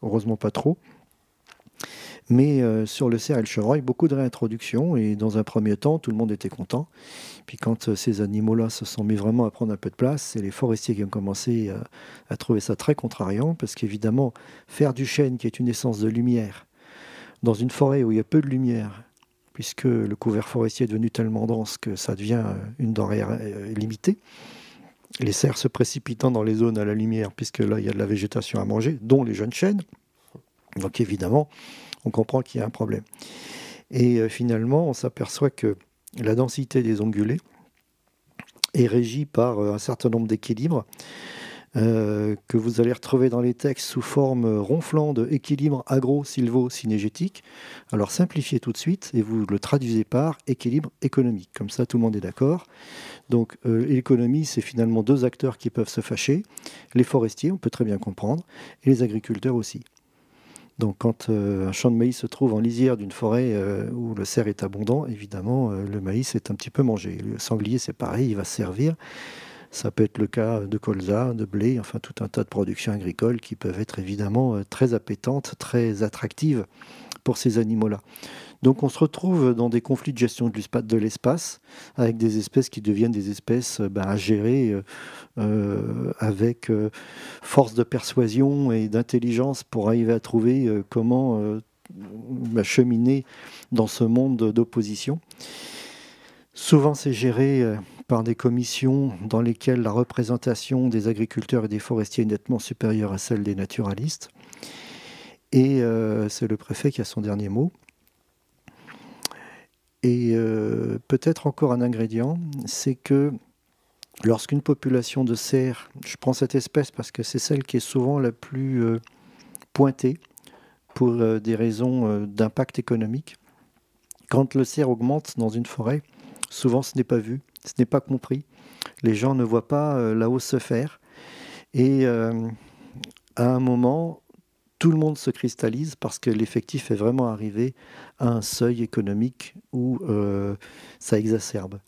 Heureusement, pas trop. Mais sur le cerf et le chevreuil, beaucoup de réintroduction. Et dans un premier temps, tout le monde était content. Puis quand ces animaux-là se sont mis vraiment à prendre un peu de place, c'est les forestiers qui ont commencé à trouver ça très contrariant. Parce qu'évidemment, faire du chêne, qui est une essence de lumière, dans une forêt où il y a peu de lumière, puisque le couvert forestier est devenu tellement dense que ça devient une denrée limitée, les cerfs se précipitant dans les zones à la lumière, puisque là, il y a de la végétation à manger, dont les jeunes chênes. Donc évidemment, on comprend qu'il y a un problème. Et finalement, on s'aperçoit que la densité des ongulés est régie par un certain nombre d'équilibres que vous allez retrouver dans les textes sous forme ronflante équilibre agro-sylvo-synégétique. Alors simplifiez tout de suite et vous le traduisez par équilibre économique. Comme ça, tout le monde est d'accord. Donc l'économie, c'est finalement deux acteurs qui peuvent se fâcher. Les forestiers, on peut très bien comprendre, et les agriculteurs aussi. Donc quand un champ de maïs se trouve en lisière d'une forêt où le cerf est abondant, évidemment, le maïs est un petit peu mangé. Le sanglier, c'est pareil, il va se servir. Ça peut être le cas de colza, de blé, enfin tout un tas de productions agricoles qui peuvent être évidemment très appétantes, très attractives pour ces animaux-là. Donc on se retrouve dans des conflits de gestion de l'espace, avec des espèces qui deviennent des espèces à gérer avec force de persuasion et d'intelligence pour arriver à trouver comment cheminer dans ce monde d'opposition. Souvent c'est géré par des commissions dans lesquelles la représentation des agriculteurs et des forestiers est nettement supérieure à celle des naturalistes. Et c'est le préfet qui a son dernier mot. Et peut-être encore un ingrédient, c'est que lorsqu'une population de cerfs, je prends cette espèce parce que c'est celle qui est souvent la plus pointée pour des raisons d'impact économique, quand le cerf augmente dans une forêt, souvent ce n'est pas vu, ce n'est pas compris. Les gens ne voient pas la hausse se faire. Et à un moment, tout le monde se cristallise parce que l'effectif est vraiment arrivé à un seuil économique où ça exacerbe.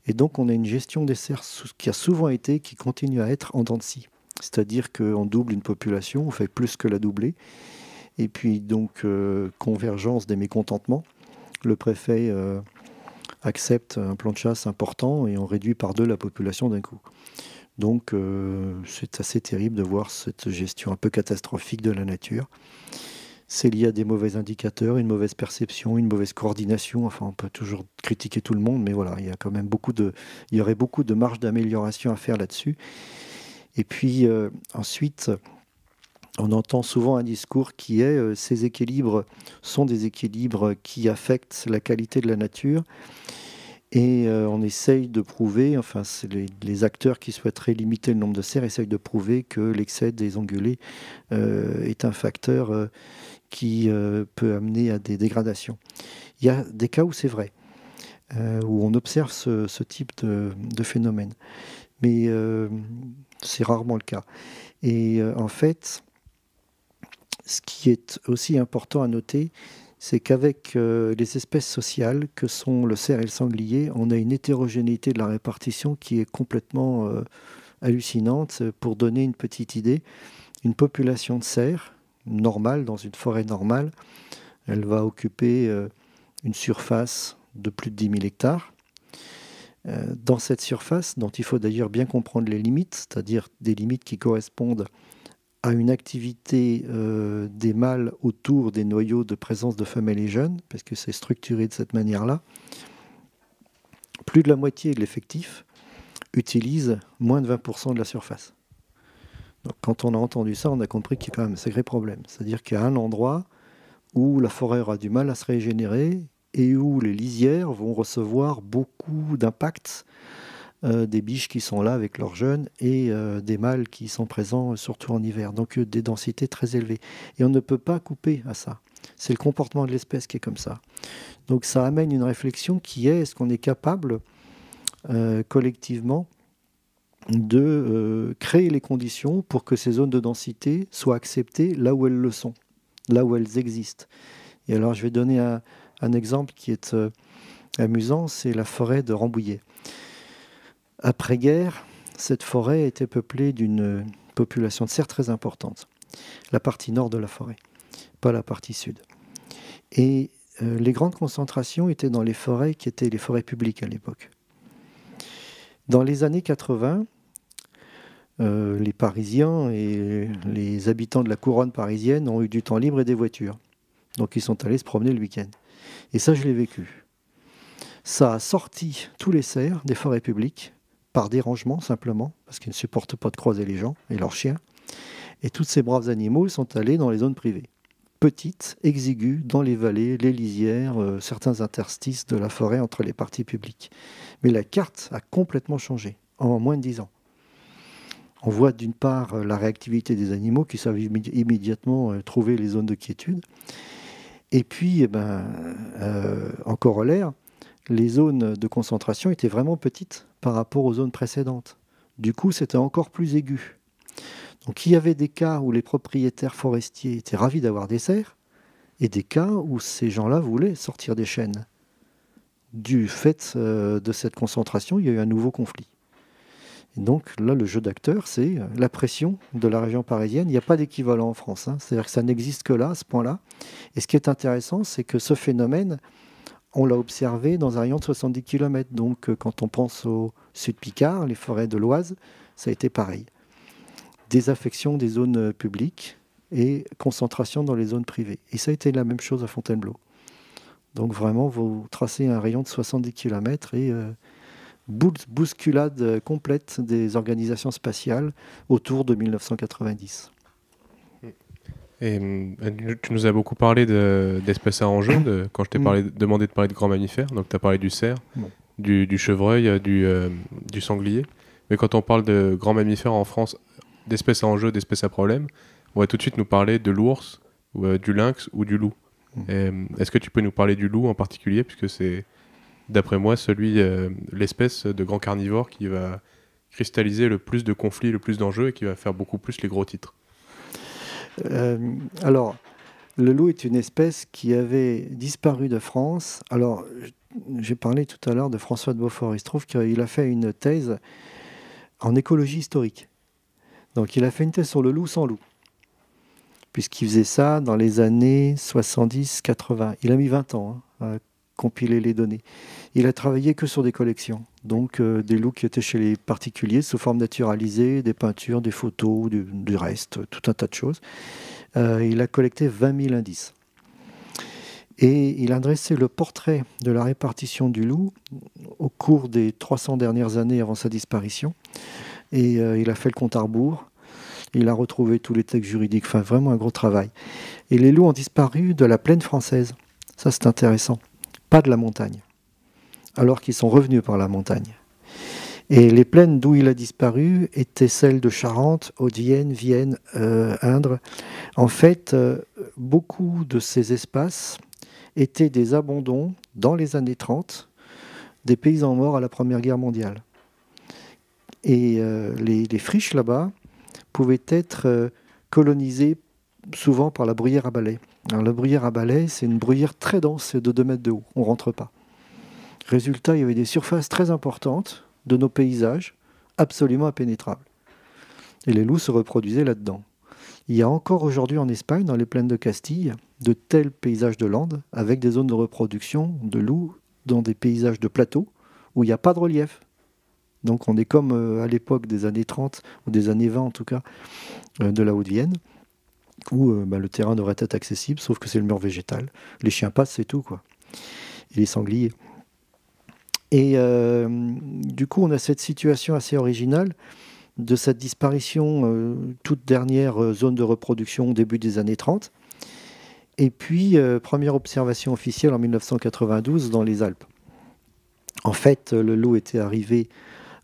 Et donc on a une gestion des cerfs qui a souvent été, qui continue à être en dents de scie. C'est-à-dire qu'on double une population, on fait plus que la doubler. Et puis donc convergence des mécontentements. Le préfet accepte un plan de chasse important et on réduit par 2 la population d'un coup. Donc c'est assez terrible de voir cette gestion un peu catastrophique de la nature. C'est lié à des mauvais indicateurs, une mauvaise perception, une mauvaise coordination. Enfin, on peut toujours critiquer tout le monde, mais voilà, il y a quand même il y aurait beaucoup de marge d'amélioration à faire là-dessus. Et puis ensuite, on entend souvent un discours qui est ces équilibres sont des équilibres qui affectent la qualité de la nature. Et on essaye de prouver, enfin c'est les acteurs qui souhaiteraient limiter le nombre de cerfs essayent de prouver que l'excès des ongulés est un facteur qui peut amener à des dégradations. Il y a des cas où c'est vrai, où on observe ce type de phénomène, mais c'est rarement le cas. Et en fait, ce qui est aussi important à noter, c'est qu'avec les espèces sociales que sont le cerf et le sanglier, on a une hétérogénéité de la répartition qui est complètement hallucinante. Pour donner une petite idée, une population de cerfs normale, dans une forêt normale, elle va occuper une surface de plus de 10 000 hectares. Dans cette surface, dont il faut d'ailleurs bien comprendre les limites, c'est-à-dire des limites qui correspondent à une activité des mâles autour des noyaux de présence de femelles et jeunes, parce que c'est structuré de cette manière-là, plus de la moitié de l'effectif utilise moins de 20% de la surface. Donc, quand on a entendu ça, on a compris qu'il y a quand même un sacré problème. C'est-à-dire qu'il y a un endroit où la forêt aura du mal à se régénérer et où les lisières vont recevoir beaucoup d'impacts des biches qui sont là avec leurs jeunes et des mâles qui sont présents surtout en hiver. Donc des densités très élevées. Et on ne peut pas couper à ça. C'est le comportement de l'espèce qui est comme ça. Donc ça amène une réflexion qui est, est-ce qu'on est capable collectivement de créer les conditions pour que ces zones de densité soient acceptées là où elles le sont, là où elles existent. Et alors je vais donner un exemple qui est amusant, c'est la forêt de Rambouillet. Après-guerre, cette forêt était peuplée d'une population de cerfs très importante. La partie nord de la forêt, pas la partie sud. Et les grandes concentrations étaient dans les forêts qui étaient les forêts publiques à l'époque. Dans les années 80, les Parisiens et les habitants de la couronne parisienne ont eu du temps libre et des voitures. Donc ils sont allés se promener le week-end. Et ça, je l'ai vécu. Ça a sorti tous les cerfs des forêts publiques, par dérangement simplement, parce qu'ils ne supportent pas de croiser les gens et leurs chiens. Et tous ces braves animaux sont allés dans les zones privées. Petites, exiguës, dans les vallées, les lisières, certains interstices de la forêt entre les parties publiques. Mais la carte a complètement changé en moins de 10 ans. On voit d'une part la réactivité des animaux qui savent immédiatement trouver les zones de quiétude. Et puis, en corollaire, les zones de concentration étaient vraiment petites par rapport aux zones précédentes. Du coup, c'était encore plus aigu. Donc, il y avait des cas où les propriétaires forestiers étaient ravis d'avoir des cerfs et des cas où ces gens-là voulaient sortir des chênes. Du fait de cette concentration, il y a eu un nouveau conflit. Et donc là, le jeu d'acteur, c'est la pression de la région parisienne. Il n'y a pas d'équivalent en France. C'est-à-dire que ça n'existe que là, à ce point-là. Et ce qui est intéressant, c'est que ce phénomène, on l'a observé dans un rayon de 70 km. Donc quand on pense au sud Picard, les forêts de l'Oise, ça a été pareil. Désaffection des zones publiques et concentration dans les zones privées. Et ça a été la même chose à Fontainebleau. Donc vraiment, vous tracez un rayon de 70 km et bousculade complète des organisations spatiales autour de 1990. Et tu nous as beaucoup parlé d'espèces à enjeu, quand je t'ai demandé de parler de grands mammifères. Donc tu as parlé du cerf, du chevreuil, du sanglier. Mais quand on parle de grands mammifères en France, d'espèces à enjeu, d'espèces à problème, on va tout de suite nous parler de l'ours, du lynx ou du loup. Est-ce que tu peux nous parler du loup en particulier, puisque c'est, d'après moi, l'espèce de grand carnivore qui va cristalliser le plus de conflits, le plus d'enjeux et qui va faire beaucoup plus les gros titres. Alors, le loup est une espèce qui avait disparu de France. Alors, j'ai parlé tout à l'heure de François de Beaufort. Il se trouve qu'il a fait une thèse en écologie historique. Donc, il a fait une thèse sur le loup sans loup, puisqu'il faisait ça dans les années 70-80. Il a mis 20 ans à compiler les données. Il a travaillé que sur des collections, donc des loups qui étaient chez les particuliers sous forme naturalisée, des peintures, des photos, du reste, tout un tas de choses. Il a collecté 20 000 indices. Et il a dressé le portrait de la répartition du loup au cours des 300 dernières années avant sa disparition. Et il a fait le compte à rebours. Il a retrouvé tous les textes juridiques, enfin vraiment un gros travail. Et les loups ont disparu de la plaine française. Ça, c'est intéressant. Pas de la montagne, alors qu'ils sont revenus par la montagne. Et les plaines d'où il a disparu étaient celles de Charente, Haute-Vienne, Vienne, Indre. En fait, beaucoup de ces espaces étaient des abandons, dans les années 30, des paysans morts à la Première Guerre mondiale. Et les friches là-bas pouvaient être colonisées souvent par la bruyère à balai. Alors, la bruyère à balai, c'est une bruyère très dense de 2 mètres de haut. On ne rentre pas. Résultat, il y avait des surfaces très importantes de nos paysages, absolument impénétrables. Et les loups se reproduisaient là-dedans. Il y a encore aujourd'hui en Espagne, dans les plaines de Castille, de tels paysages de landes avec des zones de reproduction de loups dans des paysages de plateaux où il n'y a pas de relief. Donc on est comme à l'époque des années 30, ou des années 20 en tout cas, de la Haute-Vienne, où le terrain devrait être accessible, sauf que c'est le mur végétal. Les chiens passent, c'est tout, quoi. Et les sangliers. Et du coup, on a cette situation assez originale de cette disparition, toute dernière zone de reproduction au début des années 30. Et puis, première observation officielle en 1992 dans les Alpes. En fait, le loup était arrivé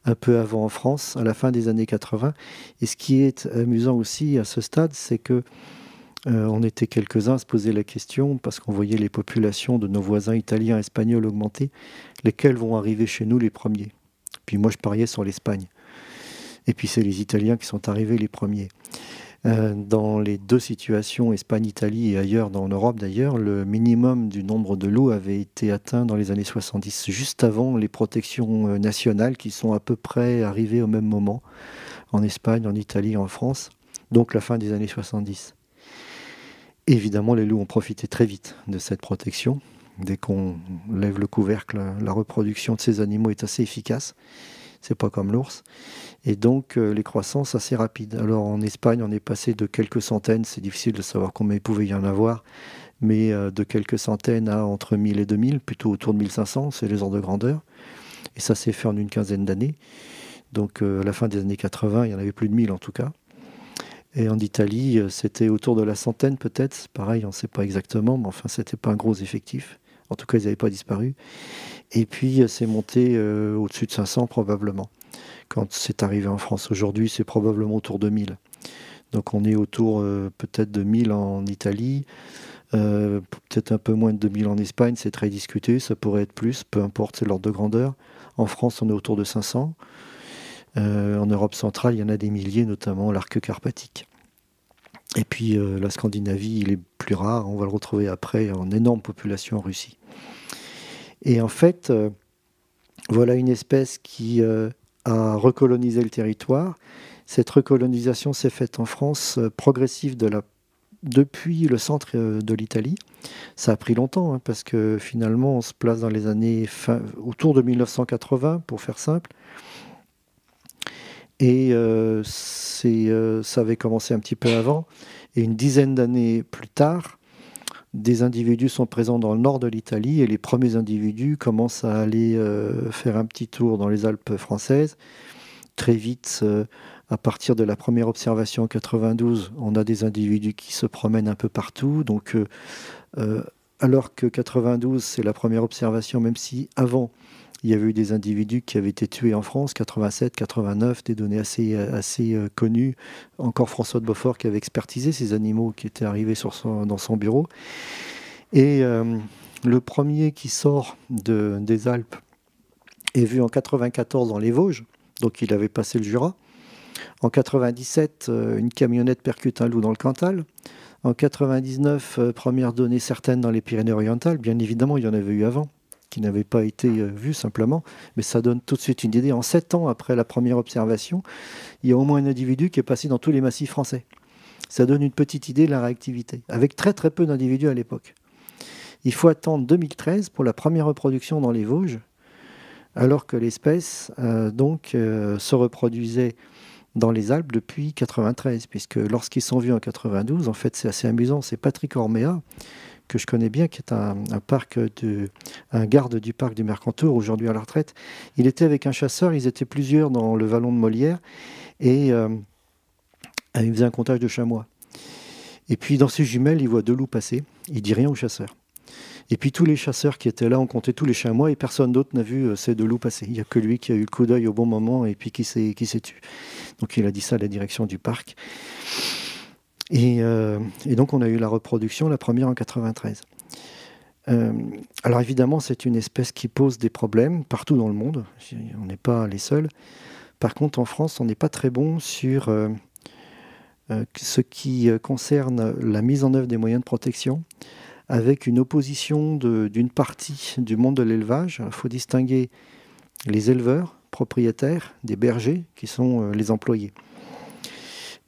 un peu avant en France, à la fin des années 80. Et ce qui est amusant aussi à ce stade, c'est que on était quelques-uns à se poser la question, parce qu'on voyait les populations de nos voisins italiens et espagnols augmenter, lesquels vont arriver chez nous les premiers. Puis moi, je pariais sur l'Espagne. Et puis c'est les Italiens qui sont arrivés les premiers. Dans les deux situations, Espagne-Italie et ailleurs, en Europe d'ailleurs, le minimum du nombre de loups avait été atteint dans les années 70, juste avant les protections nationales qui sont à peu près arrivées au même moment, en Espagne, en Italie, en France, donc la fin des années 70. Évidemment, les loups ont profité très vite de cette protection. Dès qu'on lève le couvercle, la reproduction de ces animaux est assez efficace. C'est pas comme l'ours. Et donc, les croissances assez rapides. Alors, en Espagne, on est passé de quelques centaines, c'est difficile de savoir combien il pouvait y en avoir, mais de quelques centaines à entre 1000 et 2000, plutôt autour de 1500, c'est les ordres de grandeur. Et ça s'est fait en une quinzaine d'années. Donc, à la fin des années 80, il y en avait plus de 1000 en tout cas. Et en Italie, c'était autour de la centaine peut-être. Pareil, on ne sait pas exactement, mais enfin, c'était pas un gros effectif. En tout cas, ils n'avaient pas disparu. Et puis, c'est monté au-dessus de 500 probablement. Quand c'est arrivé en France aujourd'hui, c'est probablement autour de 1000. Donc, on est autour peut-être de 1000 en Italie, peut-être un peu moins de 2000 en Espagne. C'est très discuté, ça pourrait être plus, peu importe, c'est l'ordre de grandeur. En France, on est autour de 500. En Europe centrale, il y en a des milliers, notamment l'arc carpatique. Et puis la Scandinavie, il est plus rare, on va le retrouver après en énorme population en Russie. Et en fait, voilà une espèce qui a recolonisé le territoire. Cette recolonisation s'est faite en France progressive depuis le centre de l'Italie. Ça a pris longtemps, parce que finalement, on se place dans les années autour de 1980, pour faire simple. Et ça avait commencé un petit peu avant. Et une dizaine d'années plus tard, des individus sont présents dans le nord de l'Italie et les premiers individus commencent à aller faire un petit tour dans les Alpes françaises. Très vite, à partir de la première observation en 92, on a des individus qui se promènent un peu partout. Donc, alors que 92, c'est la première observation, même si avant, il y avait eu des individus qui avaient été tués en France, 87, 89, des données assez connues. Encore François de Beaufort qui avait expertisé ces animaux qui étaient arrivés dans son bureau. Et le premier qui sort des Alpes est vu en 94 dans les Vosges, donc il avait passé le Jura. En 97, une camionnette percute un loup dans le Cantal. En 99, première donnée certaine dans les Pyrénées-Orientales. Bien évidemment, il y en avait eu avant, qui n'avait pas été vu simplement, mais ça donne tout de suite une idée. En 7 ans après la première observation, il y a au moins un individu qui est passé dans tous les massifs français. Ça donne une petite idée de la réactivité, avec très très peu d'individus à l'époque. Il faut attendre 2013 pour la première reproduction dans les Vosges, alors que l'espèce se reproduisait dans les Alpes depuis 93, puisque lorsqu'ils sont vus en 92, en fait c'est assez amusant, c'est Patrick Orméa, que je connais bien, qui est un garde du parc du Mercantour, aujourd'hui à la retraite. Il était avec un chasseur, ils étaient plusieurs dans le vallon de Molière, et il faisait un comptage de chamois. Et puis dans ses jumelles, il voit 2 loups passer, il dit rien au chasseur. Et puis tous les chasseurs qui étaient là ont compté tous les chamois, et personne d'autre n'a vu ces 2 loups passer. Il n'y a que lui qui a eu le coup d'œil au bon moment, et puis qui s'est tué. Donc il a dit ça à la direction du parc. Et donc on a eu la reproduction, la première en 93. Alors évidemment, c'est une espèce qui pose des problèmes partout dans le monde. On n'est pas les seuls. Par contre, en France, on n'est pas très bon sur ce qui concerne la mise en œuvre des moyens de protection, avec une opposition d'une partie du monde de l'élevage. Il faut distinguer les éleveurs propriétaires des bergers, qui sont les employés.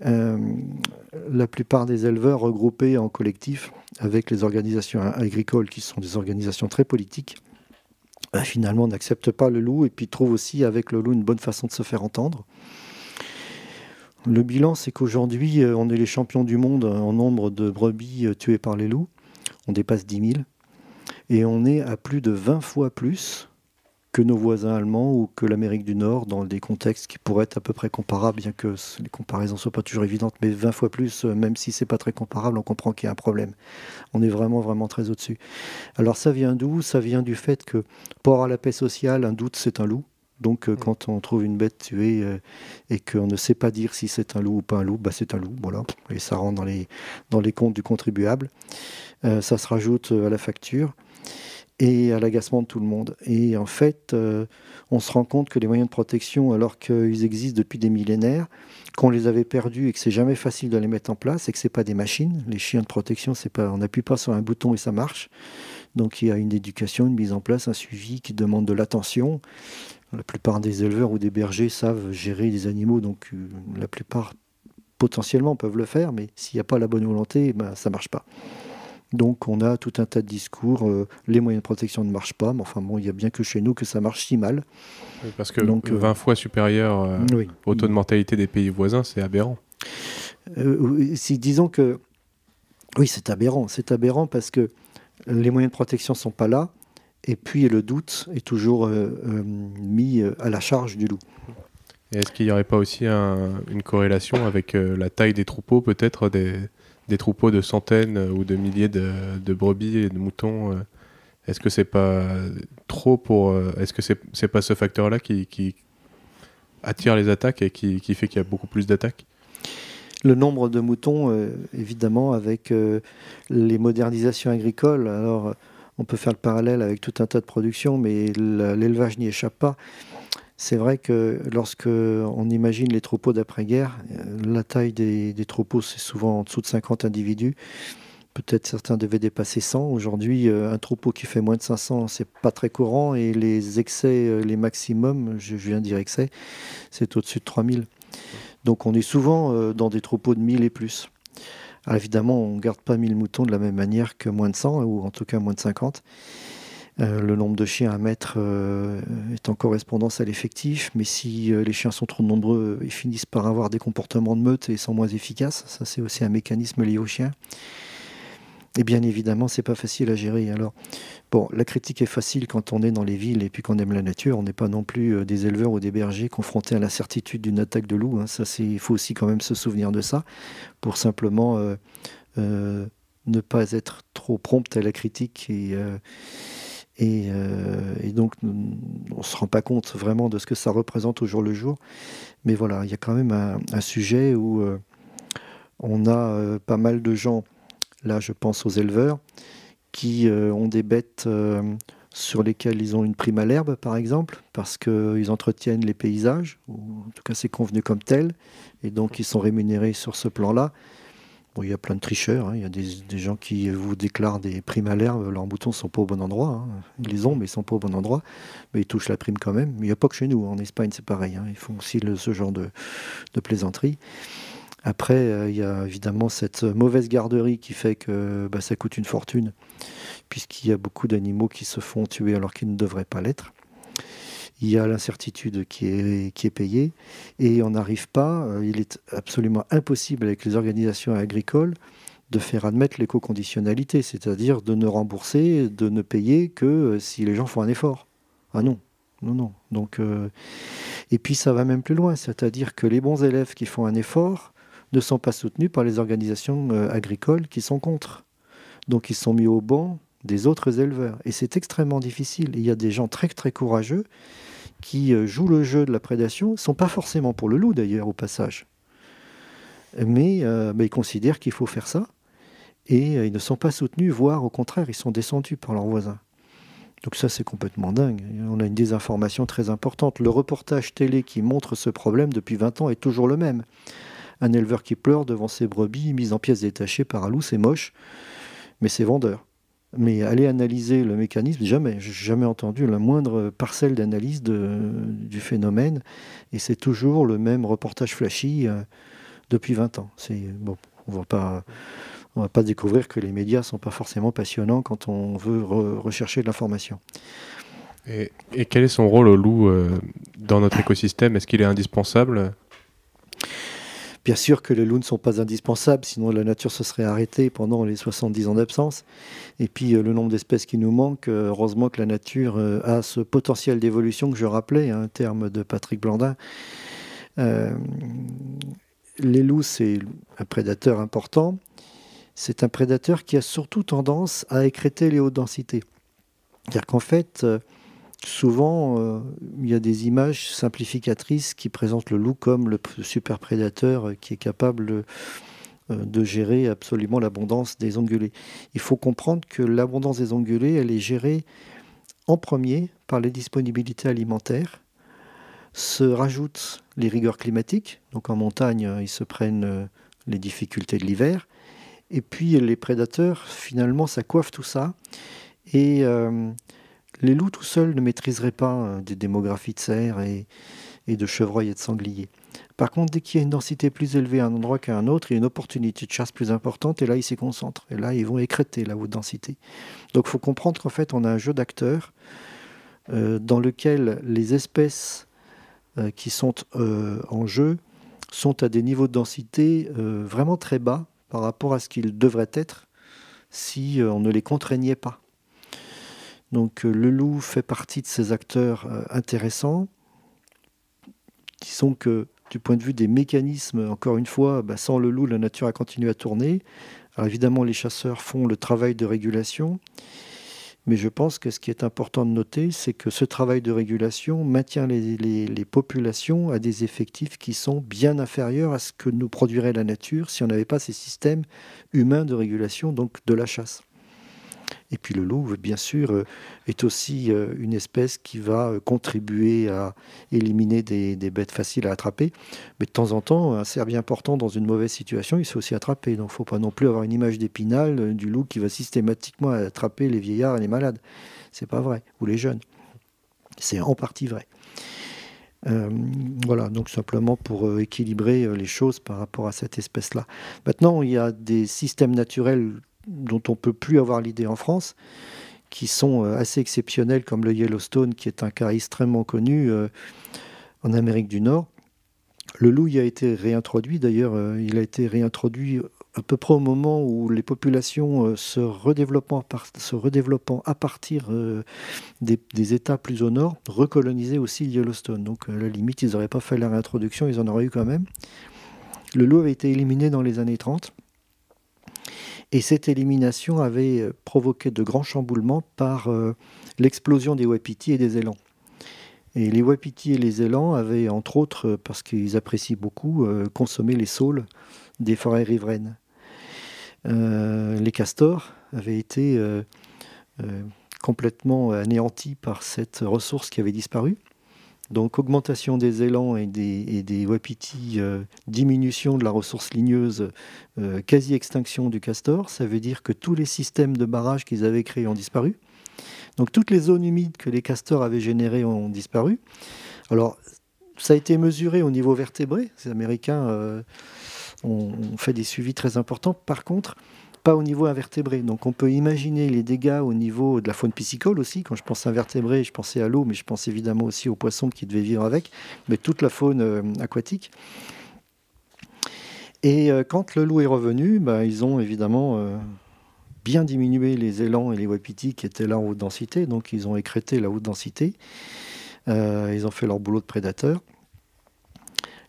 La plupart des éleveurs regroupés en collectif avec les organisations agricoles, qui sont des organisations très politiques, finalement n'acceptent pas le loup et puis trouvent aussi avec le loup une bonne façon de se faire entendre. Le bilan, c'est qu'aujourd'hui, on est les champions du monde en nombre de brebis tuées par les loups. On dépasse 10 000. Et on est à plus de 20 fois plus que nos voisins allemands ou que l'Amérique du Nord, dans des contextes qui pourraient être à peu près comparables, bien que les comparaisons ne soient pas toujours évidentes, mais 20 fois plus, même si ce n'est pas très comparable, on comprend qu'il y a un problème. On est vraiment, vraiment très au-dessus. Alors ça vient d'où? Ça vient du fait que, pour avoir la paix sociale, un doute, c'est un loup. Donc quand on trouve une bête tuée et qu'on ne sait pas dire si c'est un loup ou pas un loup, bah, c'est un loup, voilà. Et ça rentre dans les comptes du contribuable. Ça se rajoute à la facture et à l'agacement de tout le monde. Et en fait, on se rend compte que les moyens de protection, alors qu'ils existent depuis des millénaires, qu'on les avait perdus et que c'est jamais facile de les mettre en place et que c'est pas des machines. Les chiens de protection, c'est pas, on n'appuie pas sur un bouton et ça marche. Donc il y a une éducation, une mise en place, un suivi qui demande de l'attention. La plupart des éleveurs ou des bergers savent gérer les animaux, donc la plupart potentiellement peuvent le faire, mais s'il n'y a pas la bonne volonté, ben, ça ne marche pas. Donc on a tout un tas de discours, les moyens de protection ne marchent pas, mais enfin bon, il y a bien que chez nous que ça marche si mal. Oui, parce que donc, 20 fois supérieur oui, au taux de mortalité des pays voisins, c'est aberrant. Disons que oui, c'est aberrant parce que les moyens de protection ne sont pas là, et puis le doute est toujours mis à la charge du loup. Et est-ce qu'il n'y aurait pas aussi une corrélation avec la taille des troupeaux, peut-être des troupeaux de centaines ou de milliers de brebis et de moutons? Est-ce que c'est pas trop pour... est-ce que c'est pas ce facteur-là qui attire les attaques et qui fait qu'il y a beaucoup plus d'attaques? Le nombre de moutons, évidemment, avec les modernisations agricoles. Alors, on peut faire le parallèle avec tout un tas de productions, mais l'élevage n'y échappe pas. C'est vrai que lorsque on imagine les troupeaux d'après-guerre, la taille des troupeaux, c'est souvent en dessous de 50 individus. Peut-être certains devaient dépasser 100. Aujourd'hui, un troupeau qui fait moins de 500, c'est pas très courant. Et les excès, les maximums, je viens de dire excès, c'est au-dessus de 3000. Donc on est souvent dans des troupeaux de 1000 et plus. Alors évidemment, on ne garde pas 1000 moutons de la même manière que moins de 100, ou en tout cas moins de 50. Le nombre de chiens à mettre est en correspondance à l'effectif, mais si les chiens sont trop nombreux, ils finissent par avoir des comportements de meute et sont moins efficaces. Ça, c'est aussi un mécanisme lié aux chiens. Et bien évidemment, c'est pas facile à gérer. Alors, bon, la critique est facile quand on est dans les villes et puis qu'on aime la nature. On n'est pas non plus des éleveurs ou des bergers confrontés à l'incertitude d'une attaque de loup. Hein. Ça, il faut aussi quand même se souvenir de ça pour simplement ne pas être trop prompt à la critique et donc on ne se rend pas compte vraiment de ce que ça représente au jour le jour. Mais voilà, il y a quand même un sujet où on a pas mal de gens. Là, je pense aux éleveurs qui ont des bêtes sur lesquelles ils ont une prime à l'herbe, par exemple, parce qu'ils entretiennent les paysages, ou en tout cas c'est convenu comme tel, et donc ils sont rémunérés sur ce plan-là. Bon, il y a plein de tricheurs, hein. Il y a des gens qui vous déclarent des primes à l'herbe, leurs moutons ne sont pas au bon endroit, hein. Ils les ont, mais ils ne sont pas au bon endroit, mais ils touchent la prime quand même. Mais il n'y a pas que chez nous, en Espagne c'est pareil, hein. Ils font aussi ce genre de plaisanterie. Après, il y a évidemment cette mauvaise garderie qui fait que ça coûte une fortune, puisqu'il y a beaucoup d'animaux qui se font tuer alors qu'ils ne devraient pas l'être. Il y a l'incertitude qui est payée, et on n'arrive pas, il est absolument impossible avec les organisations agricoles de faire admettre l'éco-conditionnalité, c'est-à-dire de ne rembourser, de ne payer que si les gens font un effort. Ah non. Non. Donc, et puis ça va même plus loin, c'est-à-dire que les bons élèves qui font un effort ne sont pas soutenus par les organisations agricoles qui sont contre. Donc ils sont mis au banc des autres éleveurs. Et c'est extrêmement difficile. Il y a des gens très très courageux qui jouent le jeu de la prédation, ne sont pas forcément pour le loup d'ailleurs au passage. Mais ils considèrent qu'il faut faire ça. Et ils ne sont pas soutenus, voire au contraire, ils sont descendus par leurs voisins. Donc ça, c'est complètement dingue. On a une désinformation très importante. Le reportage télé qui montre ce problème depuis 20 ans est toujours le même. Un éleveur qui pleure devant ses brebis mises en pièces détachées par un loup, c'est moche, mais c'est vendeur. Mais aller analyser le mécanisme, jamais. Je n'ai jamais entendu la moindre parcelle d'analyse du phénomène. Et c'est toujours le même reportage flashy. depuis 20 ans. Bon, on ne va pas découvrir que les médias ne sont pas forcément passionnants quand on veut rechercher de l'information. Et quel est son rôle au loup dans notre écosystème? Est-ce qu'il est indispensable? Bien sûr que les loups ne sont pas indispensables, sinon la nature se serait arrêtée pendant les 70 ans d'absence. Et puis le nombre d'espèces qui nous manquent, heureusement que la nature a ce potentiel d'évolution que je rappelais, un terme de Patrick Blandin. Les loups, c'est un prédateur important. C'est un prédateur qui a surtout tendance à écrêter les hautes densités. C'est-à-dire qu'en fait, souvent, il y a des images simplificatrices qui présentent le loup comme le super prédateur qui est capable de gérer absolument l'abondance des ongulés. Il faut comprendre que l'abondance des ongulés, elle est gérée en premier par les disponibilités alimentaires. Se rajoutent les rigueurs climatiques. Donc en montagne, ils se prennent les difficultés de l'hiver. Et puis les prédateurs, finalement, ça coiffe tout ça. Et les loups tout seuls ne maîtriseraient pas des démographies de cerfs et de chevreuils et de sangliers. Par contre, dès qu'il y a une densité plus élevée à un endroit qu'à un autre, il y a une opportunité de chasse plus importante, et là, ils s'y concentrent. Et là, ils vont écrêter la haute densité. Donc, il faut comprendre qu'en fait, on a un jeu d'acteurs dans lequel les espèces qui sont en jeu sont à des niveaux de densité vraiment très bas par rapport à ce qu'ils devraient être si on ne les contraignait pas. Donc le loup fait partie de ces acteurs intéressants. Disons que du point de vue des mécanismes, encore une fois, sans le loup, la nature a continué à tourner. Alors évidemment, les chasseurs font le travail de régulation, mais je pense que ce qui est important de noter, c'est que ce travail de régulation maintient les populations à des effectifs qui sont bien inférieurs à ce que nous produirait la nature si on n'avait pas ces systèmes humains de régulation, donc de la chasse. Et puis le loup, bien sûr, est aussi une espèce qui va contribuer à éliminer des bêtes faciles à attraper. Mais de temps en temps, un cerf bien portant dans une mauvaise situation, il se fait aussi attraper. Donc il ne faut pas non plus avoir une image d'Épinal du loup qui va systématiquement attraper les vieillards et les malades. C'est pas vrai. Ou les jeunes. C'est en partie vrai. Voilà, donc simplement pour équilibrer les choses par rapport à cette espèce-là. Maintenant, il y a des systèmes naturels dont on ne peut plus avoir l'idée en France, qui sont assez exceptionnels, comme le Yellowstone, qui est un cas extrêmement connu en Amérique du Nord. Le loup y a été réintroduit, d'ailleurs, il a été réintroduit à peu près au moment où les populations se redéveloppant à partir des États plus au nord, recolonisaient aussi le Yellowstone. Donc à la limite, ils n'auraient pas fait la réintroduction, ils en auraient eu quand même. Le loup avait été éliminé dans les années 30. Et cette élimination avait provoqué de grands chamboulements par l'explosion des wapitis et des élans. Et les wapitis et les élans avaient, entre autres, parce qu'ils apprécient beaucoup, consommé les saules des forêts riveraines. Les castors avaient été complètement anéantis par cette ressource qui avait disparu. Donc augmentation des élans et des wapitis, diminution de la ressource ligneuse, quasi-extinction du castor. Ça veut dire que tous les systèmes de barrage qu'ils avaient créés ont disparu. Donc toutes les zones humides que les castors avaient générées ont disparu. Alors ça a été mesuré au niveau vertébré. Les Américains ont fait des suivis très importants. Par contre, pas au niveau invertébré. Donc on peut imaginer les dégâts au niveau de la faune piscicole aussi. Quand je pense invertébré, je pensais à l'eau, mais je pense évidemment aussi aux poissons qui devaient vivre avec, mais toute la faune aquatique. Et quand le loup est revenu, ils ont évidemment bien diminué les élans et les wapitis qui étaient là en haute densité, donc ils ont écrêté la haute densité. Ils ont fait leur boulot de prédateurs.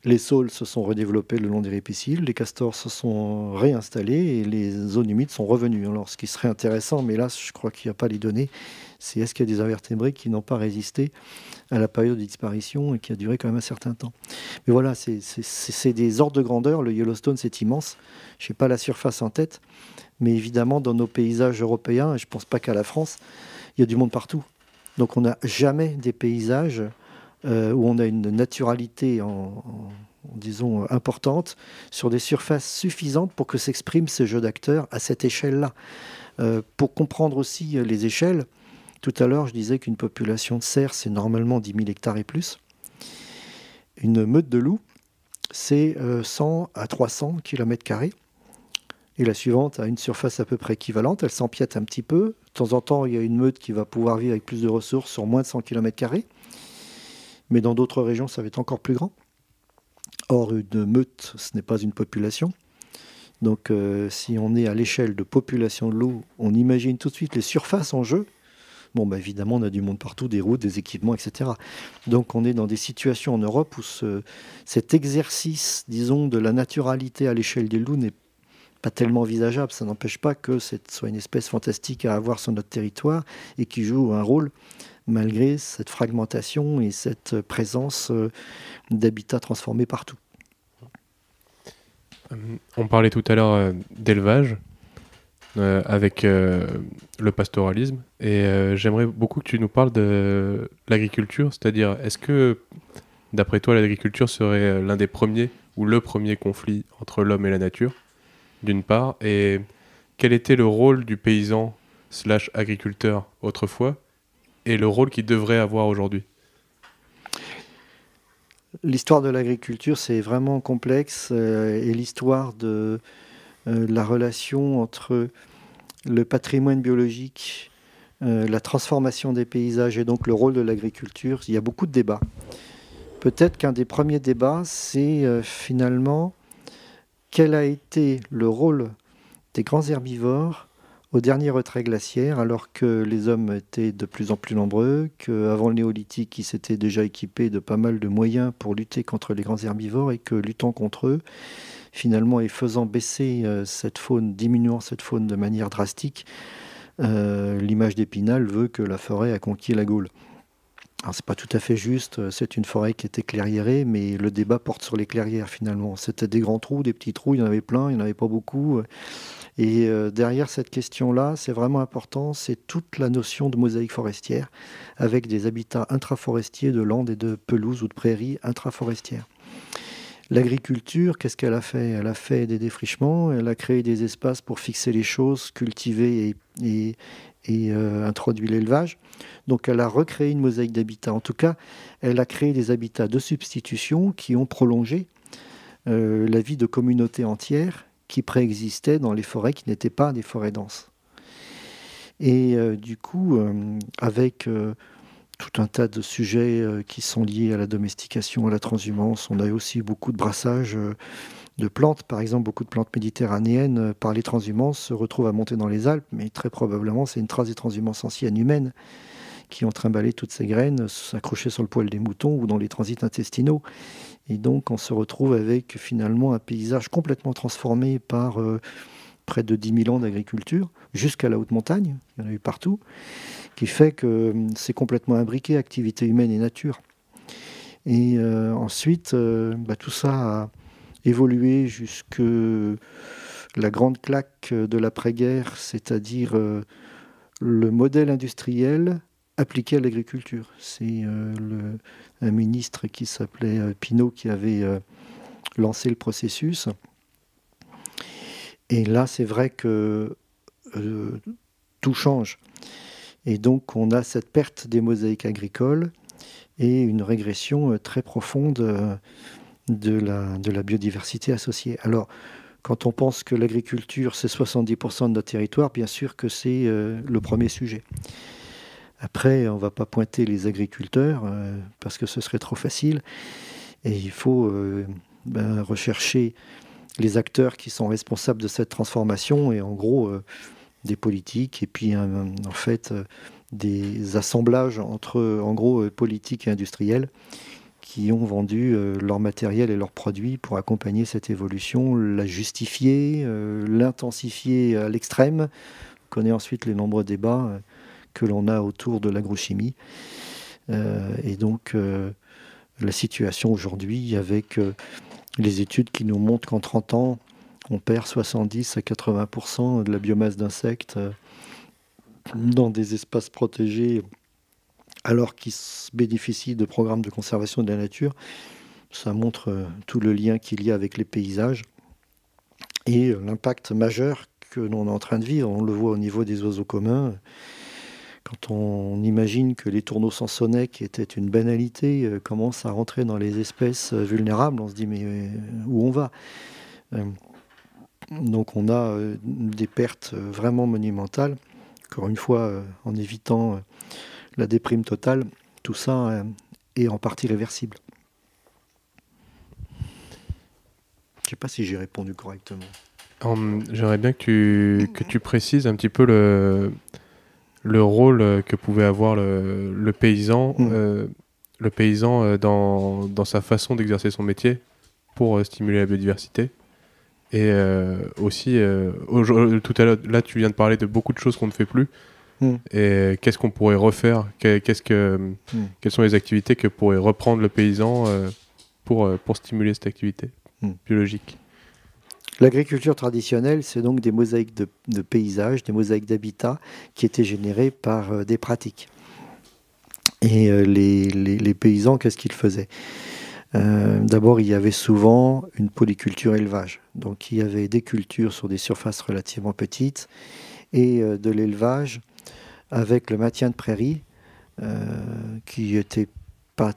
Les saules se sont redéveloppés le long des ripisylves, les castors se sont réinstallés et les zones humides sont revenues. Alors, ce qui serait intéressant, mais là, je crois qu'il n'y a pas les données, c'est est-ce qu'il y a des invertébrés qui n'ont pas résisté à la période de disparition et qui a duré quand même un certain temps. Mais voilà, c'est des ordres de grandeur. Le Yellowstone, c'est immense. Je n'ai pas la surface en tête, mais évidemment, dans nos paysages européens, et je ne pense pas qu'à la France, il y a du monde partout. Donc, on n'a jamais des paysages où on a une naturalité disons, importante sur des surfaces suffisantes pour que s'expriment ces jeux d'acteurs à cette échelle-là. Pour comprendre aussi les échelles, tout à l'heure, je disais qu'une population de cerfs, c'est normalement 10 000 hectares et plus. Une meute de loups, c'est 100 à 300 km². Et la suivante a une surface à peu près équivalente, elle s'empiète un petit peu. De temps en temps, il y a une meute qui va pouvoir vivre avec plus de ressources sur moins de 100 km². Mais dans d'autres régions, ça va être encore plus grand. Or, une meute, ce n'est pas une population. Donc, si on est à l'échelle de population de loups, on imagine tout de suite les surfaces en jeu. Bon, évidemment, on a du monde partout, des routes, des équipements, etc. Donc, on est dans des situations en Europe où cet exercice, disons, de la naturalité à l'échelle des loups n'est pas tellement envisageable. Ça n'empêche pas que ce soit une espèce fantastique à avoir sur notre territoire et qui joue un rôle malgré cette fragmentation et cette présence d'habitats transformés partout. On parlait tout à l'heure d'élevage avec le pastoralisme et j'aimerais beaucoup que tu nous parles de l'agriculture, c'est-à-dire est-ce que d'après toi l'agriculture serait l'un des premiers ou le premier conflit entre l'homme et la nature d'une part, et quel était le rôle du paysan / agriculteur autrefois et le rôle qu'il devrait avoir aujourd'hui? L'histoire de l'agriculture, c'est vraiment complexe et l'histoire de la relation entre le patrimoine biologique, la transformation des paysages et donc le rôle de l'agriculture, il y a beaucoup de débats. Peut-être qu'un des premiers débats, c'est finalement quel a été le rôle des grands herbivores au dernier retrait glaciaire, alors que les hommes étaient de plus en plus nombreux, qu'avant le néolithique, ils s'étaient déjà équipés de pas mal de moyens pour lutter contre les grands herbivores, et que luttant contre eux, finalement, et faisant baisser cette faune, diminuant cette faune de manière drastique, l'image d'Épinal veut que la forêt a conquis la Gaule. Alors c'est pas tout à fait juste, c'est une forêt qui était clairiérée, mais le débat porte sur les clairières finalement. C'était des grands trous, des petits trous, il y en avait plein, il n'y en avait pas beaucoup. Et derrière cette question-là, c'est vraiment important, c'est toute la notion de mosaïque forestière, avec des habitats intraforestiers de landes et de pelouses ou de prairies intraforestières. L'agriculture, qu'est-ce qu'elle a fait? Elle a fait des défrichements, elle a créé des espaces pour fixer les choses, cultiver et introduit l'élevage. Donc elle a recréé une mosaïque d'habitats. En tout cas, elle a créé des habitats de substitution qui ont prolongé la vie de communautés entières qui préexistaient dans les forêts qui n'étaient pas des forêts denses. Et du coup, avec tout un tas de sujets qui sont liés à la domestication, à la transhumance, on a aussi beaucoup de brassage de plantes. Par exemple, beaucoup de plantes méditerranéennes, par les transhumances, se retrouvent à monter dans les Alpes, mais très probablement, c'est une trace des transhumances anciennes humaines qui ont trimballé toutes ces graines, s'accrocher sur le poil des moutons ou dans les transits intestinaux. Et donc, on se retrouve avec finalement un paysage complètement transformé par près de 10 000 ans d'agriculture, jusqu'à la haute montagne, il y en a eu partout, qui fait que c'est complètement imbriqué, activité humaine et nature. Et ensuite, tout ça a évolué jusque la grande claque de l'après-guerre, c'est-à-dire le modèle industriel appliqué à l'agriculture. C'est un ministre qui s'appelait Pinault qui avait lancé le processus. Et là, c'est vrai que tout change. Et donc, on a cette perte des mosaïques agricoles et une régression très profonde de la biodiversité associée. Alors, quand on pense que l'agriculture, c'est 70% de notre territoire, bien sûr que c'est le premier sujet. Après, on ne va pas pointer les agriculteurs parce que ce serait trop facile. Et il faut rechercher les acteurs qui sont responsables de cette transformation et en gros des politiques et puis en fait des assemblages entre en gros politiques et industriels qui ont vendu leur matériel et leurs produits pour accompagner cette évolution, la justifier, l'intensifier à l'extrême. On connaît ensuite les nombreux débats que l'on a autour de l'agrochimie. Et donc la situation aujourd'hui avec les études qui nous montrent qu'en 30 ans, on perd 70 à 80% de la biomasse d'insectes dans des espaces protégés alors qu'ils bénéficient de programmes de conservation de la nature. Ça montre tout le lien qu'il y a avec les paysages et l'impact majeur que l'on est en train de vivre. On le voit au niveau des oiseaux communs. Quand on imagine que les tourneaux sansonnets, qui étaient une banalité, commencent à rentrer dans les espèces vulnérables, on se dit mais où on va? Donc on a des pertes vraiment monumentales. Encore une fois, en évitant la déprime totale, tout ça est en partie réversible. Je ne sais pas si j'ai répondu correctement. J'aimerais bien que tu précises un petit peu le rôle que pouvait avoir le paysan, dans sa façon d'exercer son métier pour stimuler la biodiversité. Et aussi, tout à l'heure, là, tu viens de parler de beaucoup de choses qu'on ne fait plus. Et qu'est-ce qu'on pourrait refaire? Quelles sont les activités que pourrait reprendre le paysan pour stimuler cette activité biologique? L'agriculture traditionnelle, c'est donc des mosaïques de paysages, des mosaïques d'habitats qui étaient générées par des pratiques. Et les paysans, qu'est-ce qu'ils faisaient? D'abord, il y avait souvent une polyculture élevage. Donc, il y avait des cultures sur des surfaces relativement petites et de l'élevage avec le maintien de prairies qui n'étaient pas,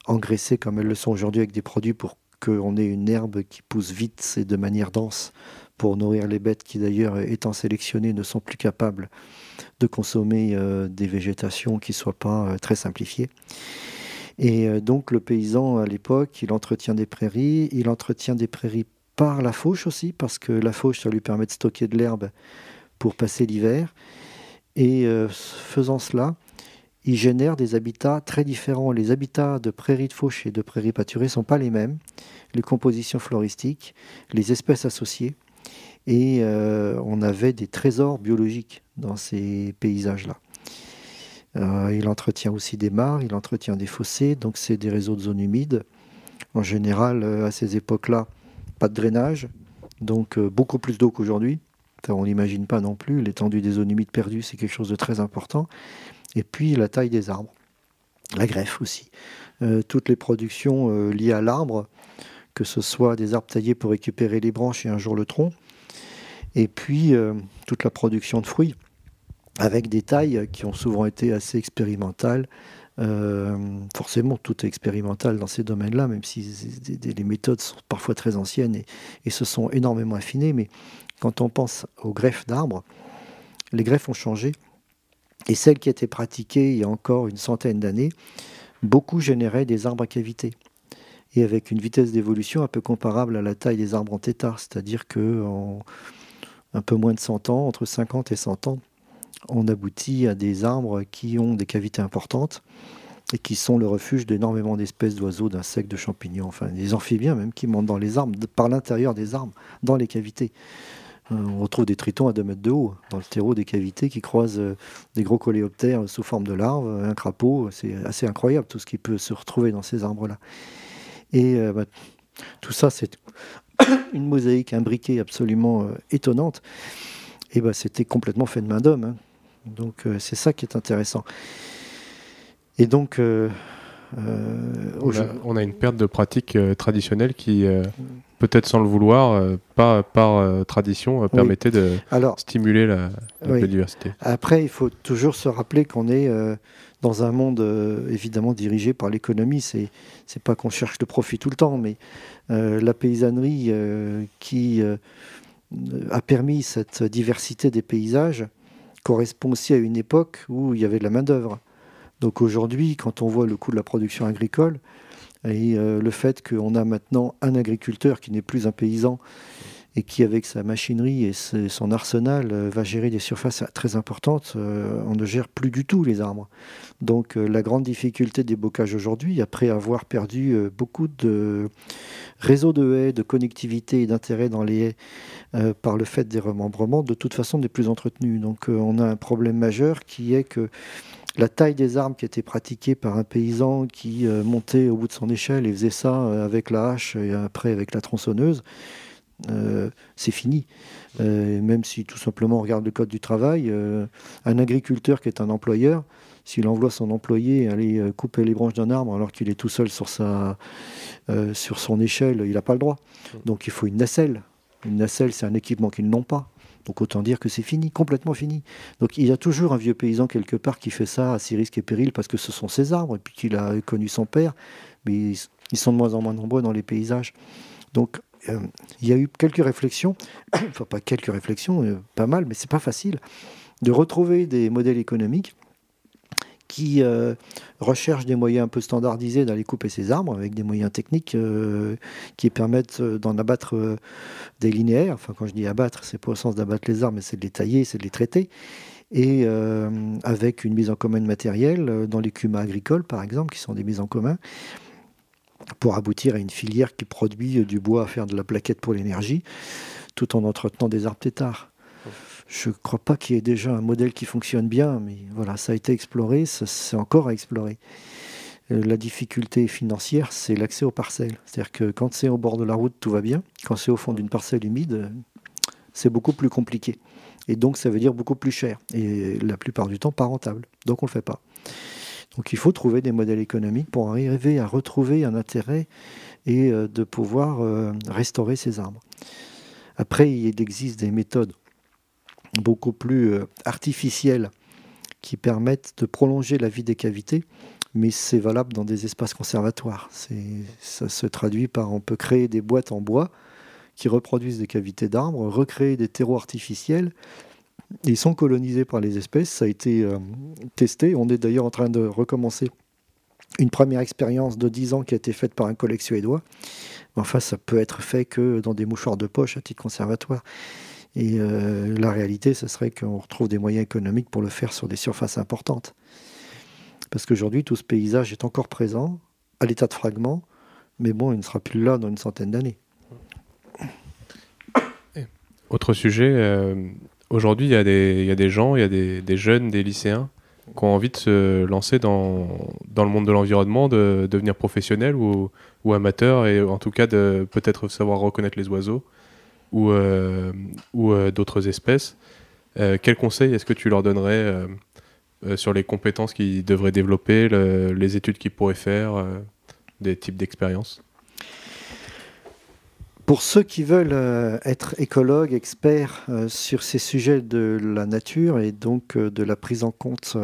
engraissées comme elles le sont aujourd'hui avec des produits pour qu'on ait une herbe qui pousse vite et de manière dense pour nourrir les bêtes qui, d'ailleurs, étant sélectionnées, ne sont plus capables de consommer des végétations qui ne soient pas très simplifiées. Et donc le paysan à l'époque, il entretient des prairies par la fauche aussi, parce que la fauche, ça lui permet de stocker de l'herbe pour passer l'hiver. Et faisant cela, il génère des habitats très différents. Les habitats de prairies de fauche et de prairies pâturées ne sont pas les mêmes. Les compositions floristiques, les espèces associées. Et on avait des trésors biologiques dans ces paysages-là. Il entretient aussi des mares, il entretient des fossés, donc c'est des réseaux de zones humides. En général, à ces époques-là, pas de drainage, donc beaucoup plus d'eau qu'aujourd'hui. On n'imagine pas non plus, l'étendue des zones humides perdues, c'est quelque chose de très important. Et puis la taille des arbres, la greffe aussi. Toutes les productions liées à l'arbre, que ce soit des arbres taillés pour récupérer les branches et un jour le tronc, et puis toute la production de fruits, avec des tailles qui ont souvent été assez expérimentales. Forcément, tout est expérimental dans ces domaines-là, même si les méthodes sont parfois très anciennes et se sont énormément affinées. Mais quand on pense aux greffes d'arbres, les greffes ont changé. Et celles qui étaient pratiquées il y a encore une centaine d'années, beaucoup généraient des arbres à cavité. Et avec une vitesse d'évolution un peu comparable à la taille des arbres en tétard. C'est-à-dire qu'en un peu moins de 100 ans, entre 50 et 100 ans, on aboutit à des arbres qui ont des cavités importantes et qui sont le refuge d'énormément d'espèces d'oiseaux, d'insectes, de champignons, enfin des amphibiens même qui montent dans les arbres, par l'intérieur des arbres, dans les cavités. On retrouve des tritons à 2 mètres de haut dans le terreau des cavités qui croisent des gros coléoptères sous forme de larves, un crapaud. C'est assez incroyable tout ce qui peut se retrouver dans ces arbres-là. Et tout ça, c'est une mosaïque imbriquée absolument étonnante. Et c'était complètement fait de main d'homme, hein. Donc c'est ça qui est intéressant. Et donc on a une perte de pratiques traditionnelles qui, peut-être sans le vouloir, par tradition, permettait de stimuler la biodiversité. Après, il faut toujours se rappeler qu'on est dans un monde évidemment dirigé par l'économie. C'est pas qu'on cherche le profit tout le temps, mais la paysannerie qui a permis cette diversité des paysages correspond aussi à une époque où il y avait de la main-d'œuvre. Donc aujourd'hui, quand on voit le coût de la production agricole et le fait qu'on a maintenant un agriculteur qui n'est plus un paysan et qui, avec sa machinerie et son arsenal, va gérer des surfaces très importantes, on ne gère plus du tout les arbres. Donc la grande difficulté des bocages aujourd'hui, après avoir perdu beaucoup de réseaux de haies, de connectivité et d'intérêt dans les haies par le fait des remembrements, de toute façon n'est plus entretenu. Donc on a un problème majeur qui est que la taille des arbres qui était pratiquée par un paysan qui montait au bout de son échelle et faisait ça avec la hache et après avec la tronçonneuse, c'est fini. Même si tout simplement on regarde le code du travail, un agriculteur qui est un employeur, s'il envoie son employé aller couper les branches d'un arbre alors qu'il est tout seul sur son échelle, il n'a pas le droit. Donc il faut une nacelle. Une nacelle, c'est un équipement qu'ils n'ont pas Donc autant dire que c'est fini, complètement fini. Donc il y a toujours un vieux paysan quelque part qui fait ça à ses risques et périls parce que ce sont ses arbres et puis qu'il a connu son père, mais ils sont de moins en moins nombreux dans les paysages. Donc il y a eu quelques réflexions, enfin pas quelques réflexions, pas mal, mais c'est pas facile, de retrouver des modèles économiques qui recherchent des moyens un peu standardisés d'aller couper ces arbres avec des moyens techniques qui permettent d'en abattre des linéaires. Enfin, quand je dis abattre, c'est pas au sens d'abattre les arbres, mais c'est de les tailler, c'est de les traiter. Et avec une mise en commun de matériel dans les cumats agricoles, par exemple, qui sont des mises en commun, pour aboutir à une filière qui produit du bois à faire de la plaquette pour l'énergie, tout en entretenant des arbres têtards. Je ne crois pas qu'il y ait déjà un modèle qui fonctionne bien, mais voilà, ça a été exploré, c'est encore à explorer. La difficulté financière, c'est l'accès aux parcelles. C'est-à-dire que quand c'est au bord de la route, tout va bien. Quand c'est au fond d'une parcelle humide, c'est beaucoup plus compliqué. Et donc, ça veut dire beaucoup plus cher. Et la plupart du temps, pas rentable. Donc, on ne le fait pas. Donc, il faut trouver des modèles économiques pour arriver à retrouver un intérêt et de pouvoir restaurer ces arbres. Après, il existe des méthodes beaucoup plus artificielles qui permettent de prolonger la vie des cavités, mais c'est valable dans des espaces conservatoires. Ça se traduit par, on peut créer des boîtes en bois qui reproduisent des cavités d'arbres, recréer des terreaux artificiels. Ils sont colonisés par les espèces, ça a été testé. On est d'ailleurs en train de recommencer une première expérience de 10 ans qui a été faite par un collègue suédois. Enfin, ça peut être fait que dans des mouchoirs de poche à titre conservatoire. Et la réalité, ce serait qu'on retrouve des moyens économiques pour le faire sur des surfaces importantes. Parce qu'aujourd'hui, tout ce paysage est encore présent, à l'état de fragment, mais bon, il ne sera plus là dans une centaine d'années. Autre sujet, aujourd'hui, il y a des gens, il y a des jeunes, des lycéens qui ont envie de se lancer dans le monde de l'environnement, de devenir professionnels ou amateurs, et en tout cas de peut-être savoir reconnaître les oiseaux ou d'autres espèces. Quels conseils est-ce que tu leur donnerais sur les compétences qu'ils devraient développer, les études qu'ils pourraient faire, des types d'expériences? Pour ceux qui veulent être écologues, experts sur ces sujets de la nature et donc de la prise en compte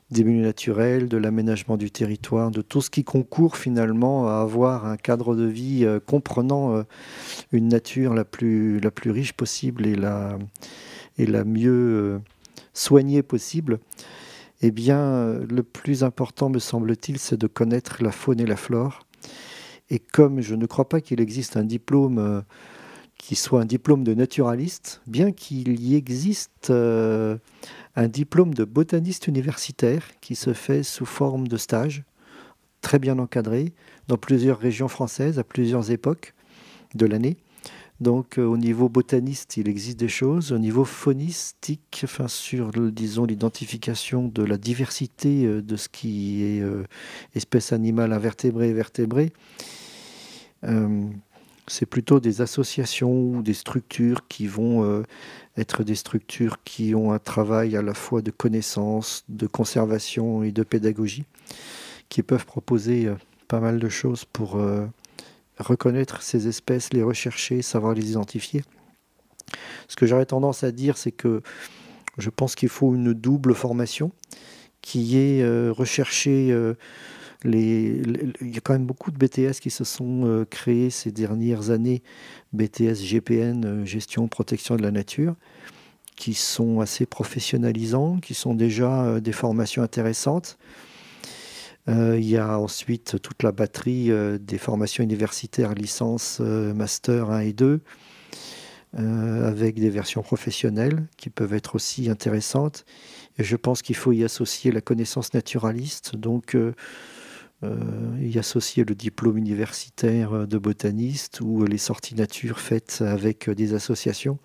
des milieux naturels, de l'aménagement du territoire, de tout ce qui concourt finalement à avoir un cadre de vie comprenant une nature la plus riche possible et la mieux soignée possible, eh bien, le plus important, me semble-t-il, c'est de connaître la faune et la flore. Et comme je ne crois pas qu'il existe un diplôme qui soit un diplôme de naturaliste, bien qu'il y existe un diplôme de botaniste universitaire qui se fait sous forme de stage, très bien encadré, dans plusieurs régions françaises, à plusieurs époques de l'année. Donc au niveau botaniste, il existe des choses. Au niveau faunistique, enfin, sur disons, l'identification de la diversité de ce qui est espèce animale invertébrée et vertébrée, c'est plutôt des associations ou des structures qui vont être des structures qui ont un travail à la fois de connaissance, de conservation et de pédagogie, qui peuvent proposer pas mal de choses pour reconnaître ces espèces, les rechercher, savoir les identifier. Ce que j'aurais tendance à dire, c'est que je pense qu'il faut une double formation qui est rechercher il y a quand même beaucoup de BTS qui se sont créés ces dernières années, BTS GPN, gestion, protection de la nature, qui sont assez professionnalisants, qui sont déjà des formations intéressantes. Il y a ensuite toute la batterie des formations universitaires, licence, master 1 et 2, avec des versions professionnelles qui peuvent être aussi intéressantes. Et je pense qu'il faut y associer la connaissance naturaliste, donc y associer le diplôme universitaire de botaniste ou les sorties nature faites avec des associations.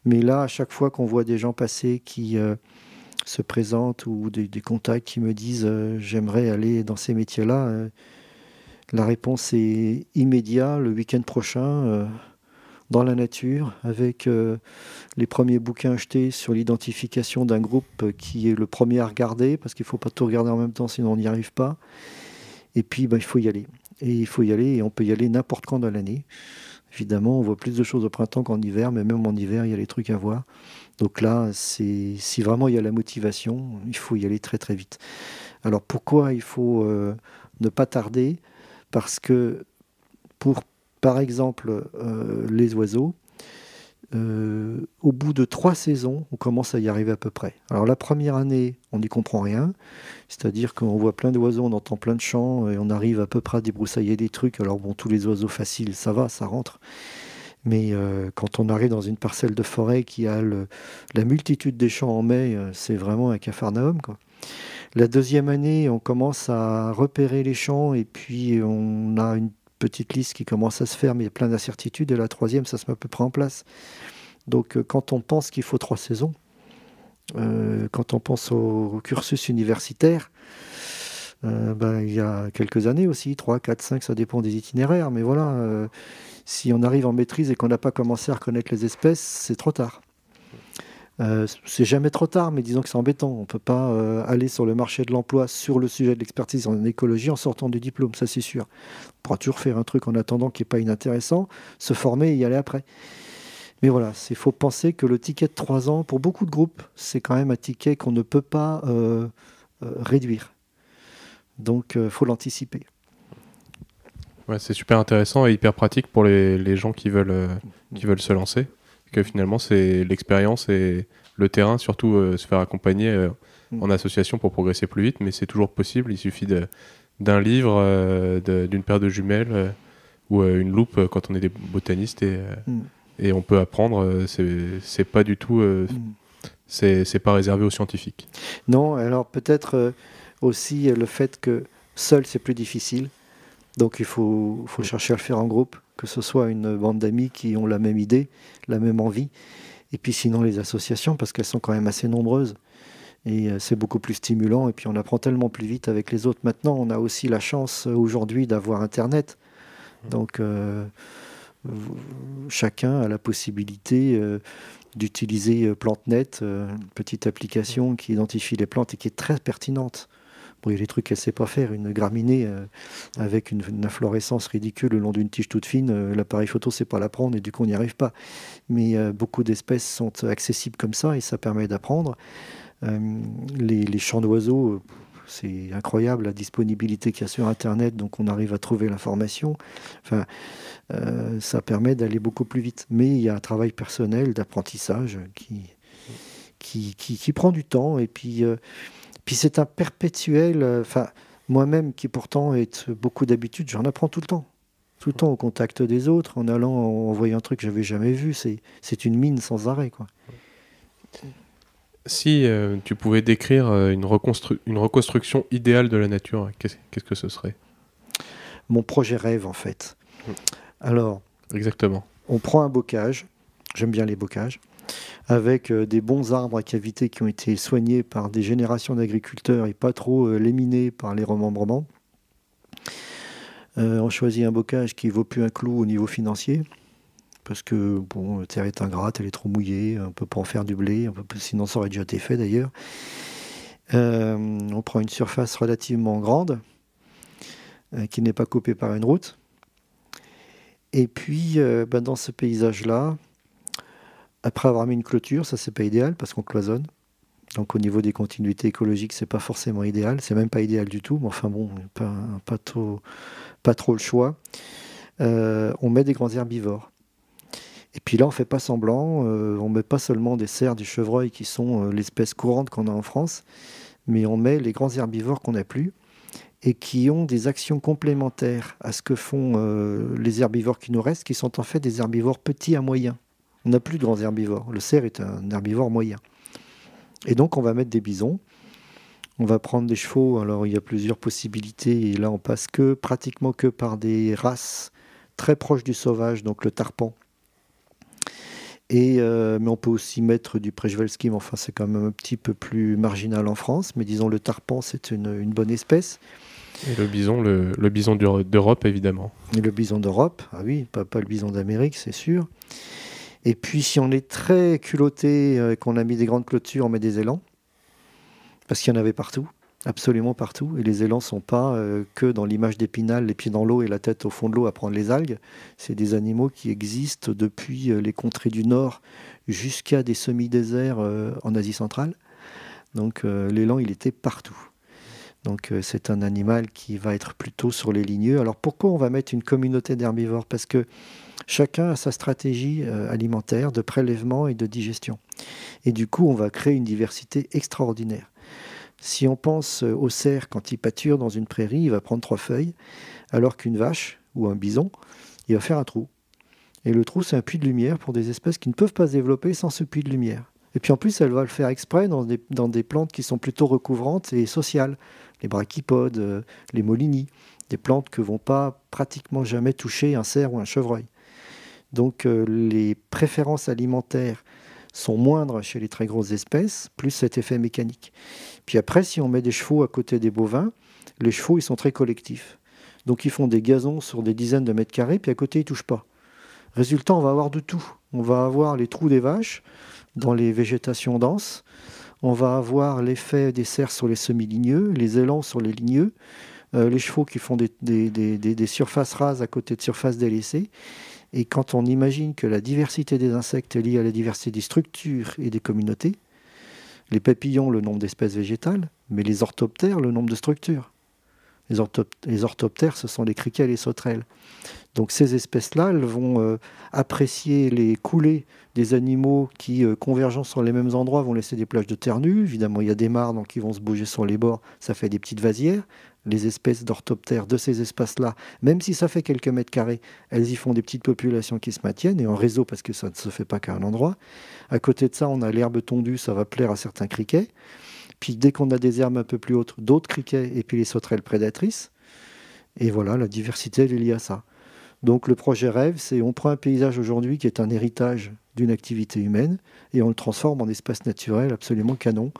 Mais là, à chaque fois qu'on voit des gens passer qui se présentent ou des contacts qui me disent j'aimerais aller dans ces métiers-là, la réponse est immédiate, le week-end prochain, dans la nature, avec les premiers bouquins achetés sur l'identification d'un groupe qui est le premier à regarder, parce qu'il ne faut pas tout regarder en même temps, sinon on n'y arrive pas. Et puis, il faut y aller. Et il faut y aller, et on peut y aller n'importe quand dans l'année. Il Évidemment, on voit plus de choses au printemps qu'en hiver, mais même en hiver, il y a les trucs à voir. Donc là, si vraiment il y a la motivation, il faut y aller très très vite. Alors pourquoi il faut ne pas tarder? Parce que par exemple, les oiseaux, au bout de 3 saisons, on commence à y arriver à peu près. Alors la première année, on n'y comprend rien, c'est-à-dire qu'on voit plein d'oiseaux, on entend plein de chants, et on arrive à peu près à débroussailler des trucs. Alors bon, tous les oiseaux faciles, ça va, ça rentre. Mais quand on arrive dans une parcelle de forêt qui a la multitude des champs en mai, c'est vraiment un capharnaüm, quoi. La deuxième année, on commence à repérer les champs, et puis on a une petite liste qui commence à se faire, mais il y a plein d'incertitudes. Et la troisième, ça se met à peu près en place. Donc quand on pense qu'il faut 3 saisons, quand on pense au cursus universitaire, il y a quelques années aussi, 3, 4, 5, ça dépend des itinéraires. Mais voilà, si on arrive en maîtrise et qu'on n'a pas commencé à reconnaître les espèces, c'est trop tard. C'est jamais trop tard, mais disons que c'est embêtant. On ne peut pas aller sur le marché de l'emploi sur le sujet de l'expertise en écologie en sortant du diplôme, ça c'est sûr. On pourra toujours faire un truc en attendant qui n'est pas inintéressant, se former et y aller après. Mais voilà, il faut penser que le ticket de 3 ans, pour beaucoup de groupes, c'est quand même un ticket qu'on ne peut pas réduire. Donc il faut l'anticiper. Ouais, c'est super intéressant et hyper pratique pour les gens qui veulent se lancer. Que finalement, c'est l'expérience et le terrain, surtout se faire accompagner en association pour progresser plus vite, mais c'est toujours possible. Il suffit d'un livre, d'une paire de jumelles ou une loupe quand on est des botanistes et on peut apprendre. C'est pas du tout, c'est pas réservé aux scientifiques. Non, alors peut-être aussi le fait que seul c'est plus difficile. Donc il faut chercher à le faire en groupe, que ce soit une bande d'amis qui ont la même idée, la même envie, et puis sinon les associations, parce qu'elles sont quand même assez nombreuses, et c'est beaucoup plus stimulant, et puis on apprend tellement plus vite avec les autres. Maintenant, on a aussi la chance aujourd'hui d'avoir Internet, donc chacun a la possibilité d'utiliser PlanteNet, une petite application qui identifie les plantes et qui est très pertinente. Bon, il y a des trucs qu'elle ne sait pas faire. Une graminée avec une inflorescence ridicule le long d'une tige toute fine, l'appareil photo ne sait pas la prendre et du coup on n'y arrive pas. Mais beaucoup d'espèces sont accessibles comme ça et ça permet d'apprendre. Les chants d'oiseaux, c'est incroyable la disponibilité qu'il y a sur Internet, donc on arrive à trouver l'information. Enfin, ça permet d'aller beaucoup plus vite. Mais il y a un travail personnel d'apprentissage qui prend du temps et puis c'est un perpétuel. Moi-même qui pourtant ai beaucoup d'habitude, j'en apprends tout le temps. Tout le temps au contact des autres, en voyant un truc que j'avais jamais vu. C'est une mine sans arrêt, quoi. Si tu pouvais décrire une reconstruction idéale de la nature, qu'est-ce que ce serait? Mon projet rêve, en fait. Alors, exactement. On prend un bocage, j'aime bien les bocages, avec des bons arbres à cavité qui ont été soignés par des générations d'agriculteurs et pas trop léminés par les remembrements. On choisit un bocage qui ne vaut plus un clou au niveau financier, parce que bon, la terre est ingrate, elle est trop mouillée, on ne peut pas en faire du blé, sinon ça aurait déjà été fait d'ailleurs. On prend une surface relativement grande, qui n'est pas coupée par une route. Et puis, dans ce paysage-là, après avoir mis une clôture, ça c'est pas idéal parce qu'on cloisonne. Donc au niveau des continuités écologiques, c'est pas forcément idéal, c'est même pas idéal du tout, mais enfin bon, pas trop le choix. On met des grands herbivores. Et puis là, on fait pas semblant, on met pas seulement des cerfs, des chevreuils qui sont l'espèce courante qu'on a en France, mais on met les grands herbivores qu'on n'a plus et qui ont des actions complémentaires à ce que font les herbivores qui nous restent, qui sont en fait des herbivores petits à moyens. On n'a plus de grands herbivores. Le cerf est un herbivore moyen. Et donc, on va mettre des bisons. On va prendre des chevaux. Alors, il y a plusieurs possibilités. Et là, on passe pratiquement que par des races très proches du sauvage, donc le tarpan. Mais on peut aussi mettre du Przewalski. Enfin, c'est quand même un petit peu plus marginal en France. Mais disons, le tarpan, c'est une bonne espèce. Et le bison d'Europe, évidemment. Et le bison d'Europe, ah oui, pas le bison d'Amérique, c'est sûr. Et puis, si on est très culotté et qu'on a mis des grandes clôtures, on met des élans, parce qu'il y en avait partout. absolument partout. Et les élans ne sont pas que dans l'image d'Épinal, les pieds dans l'eau et la tête au fond de l'eau à prendre les algues. C'est des animaux qui existent depuis les contrées du Nord jusqu'à des semi-déserts en Asie centrale. Donc l'élan, il était partout. Donc c'est un animal qui va être plutôt sur les ligneux. Alors pourquoi on va mettre une communauté d'herbivores? Parce que chacun a sa stratégie alimentaire de prélèvement et de digestion. Et du coup, on va créer une diversité extraordinaire. Si on pense au cerf, quand il pâture dans une prairie, il va prendre 3 feuilles, alors qu'une vache ou un bison, il va faire un trou. Et le trou, c'est un puits de lumière pour des espèces qui ne peuvent pas se développer sans ce puits de lumière. Et puis en plus, elle va le faire exprès dans des plantes qui sont plutôt recouvrantes et sociales. Les brachypodes, les molinies, des plantes que ne vont pas pratiquement jamais toucher un cerf ou un chevreuil. Donc les préférences alimentaires sont moindres chez les très grosses espèces, plus cet effet mécanique. Puis après, si on met des chevaux à côté des bovins, les chevaux, ils sont très collectifs. Donc ils font des gazons sur des dizaines de mètres carrés, puis à côté, ils ne touchent pas. Résultat, on va avoir de tout. On va avoir les trous des vaches dans les végétations denses. On va avoir l'effet des cerfs sur les semi-ligneux, les élans sur les ligneux, les chevaux qui font des surfaces rases à côté de surfaces délaissées. Et quand on imagine que la diversité des insectes est liée à la diversité des structures et des communautés, les papillons, le nombre d'espèces végétales, mais les orthoptères, le nombre de structures. Les orthoptères, ce sont les criquets et les sauterelles. Donc ces espèces-là, elles vont apprécier les coulées des animaux qui, convergeant sur les mêmes endroits, vont laisser des plages de terre nue. Évidemment, il y a des mares donc qui vont se bouger sur les bords, ça fait des petites vasières. Les espèces d'orthoptères de ces espaces-là, même si ça fait quelques mètres carrés, elles y font des petites populations qui se maintiennent, et en réseau parce que ça ne se fait pas qu'à un endroit. À côté de ça, on a l'herbe tondue, ça va plaire à certains criquets. Puis dès qu'on a des herbes un peu plus hautes, d'autres criquets, et puis les sauterelles prédatrices. Et voilà, la diversité, elle est liée à ça. Donc le projet rêve, c'est on prend un paysage aujourd'hui qui est un héritage d'une activité humaine, et on le transforme en espace naturel absolument canon.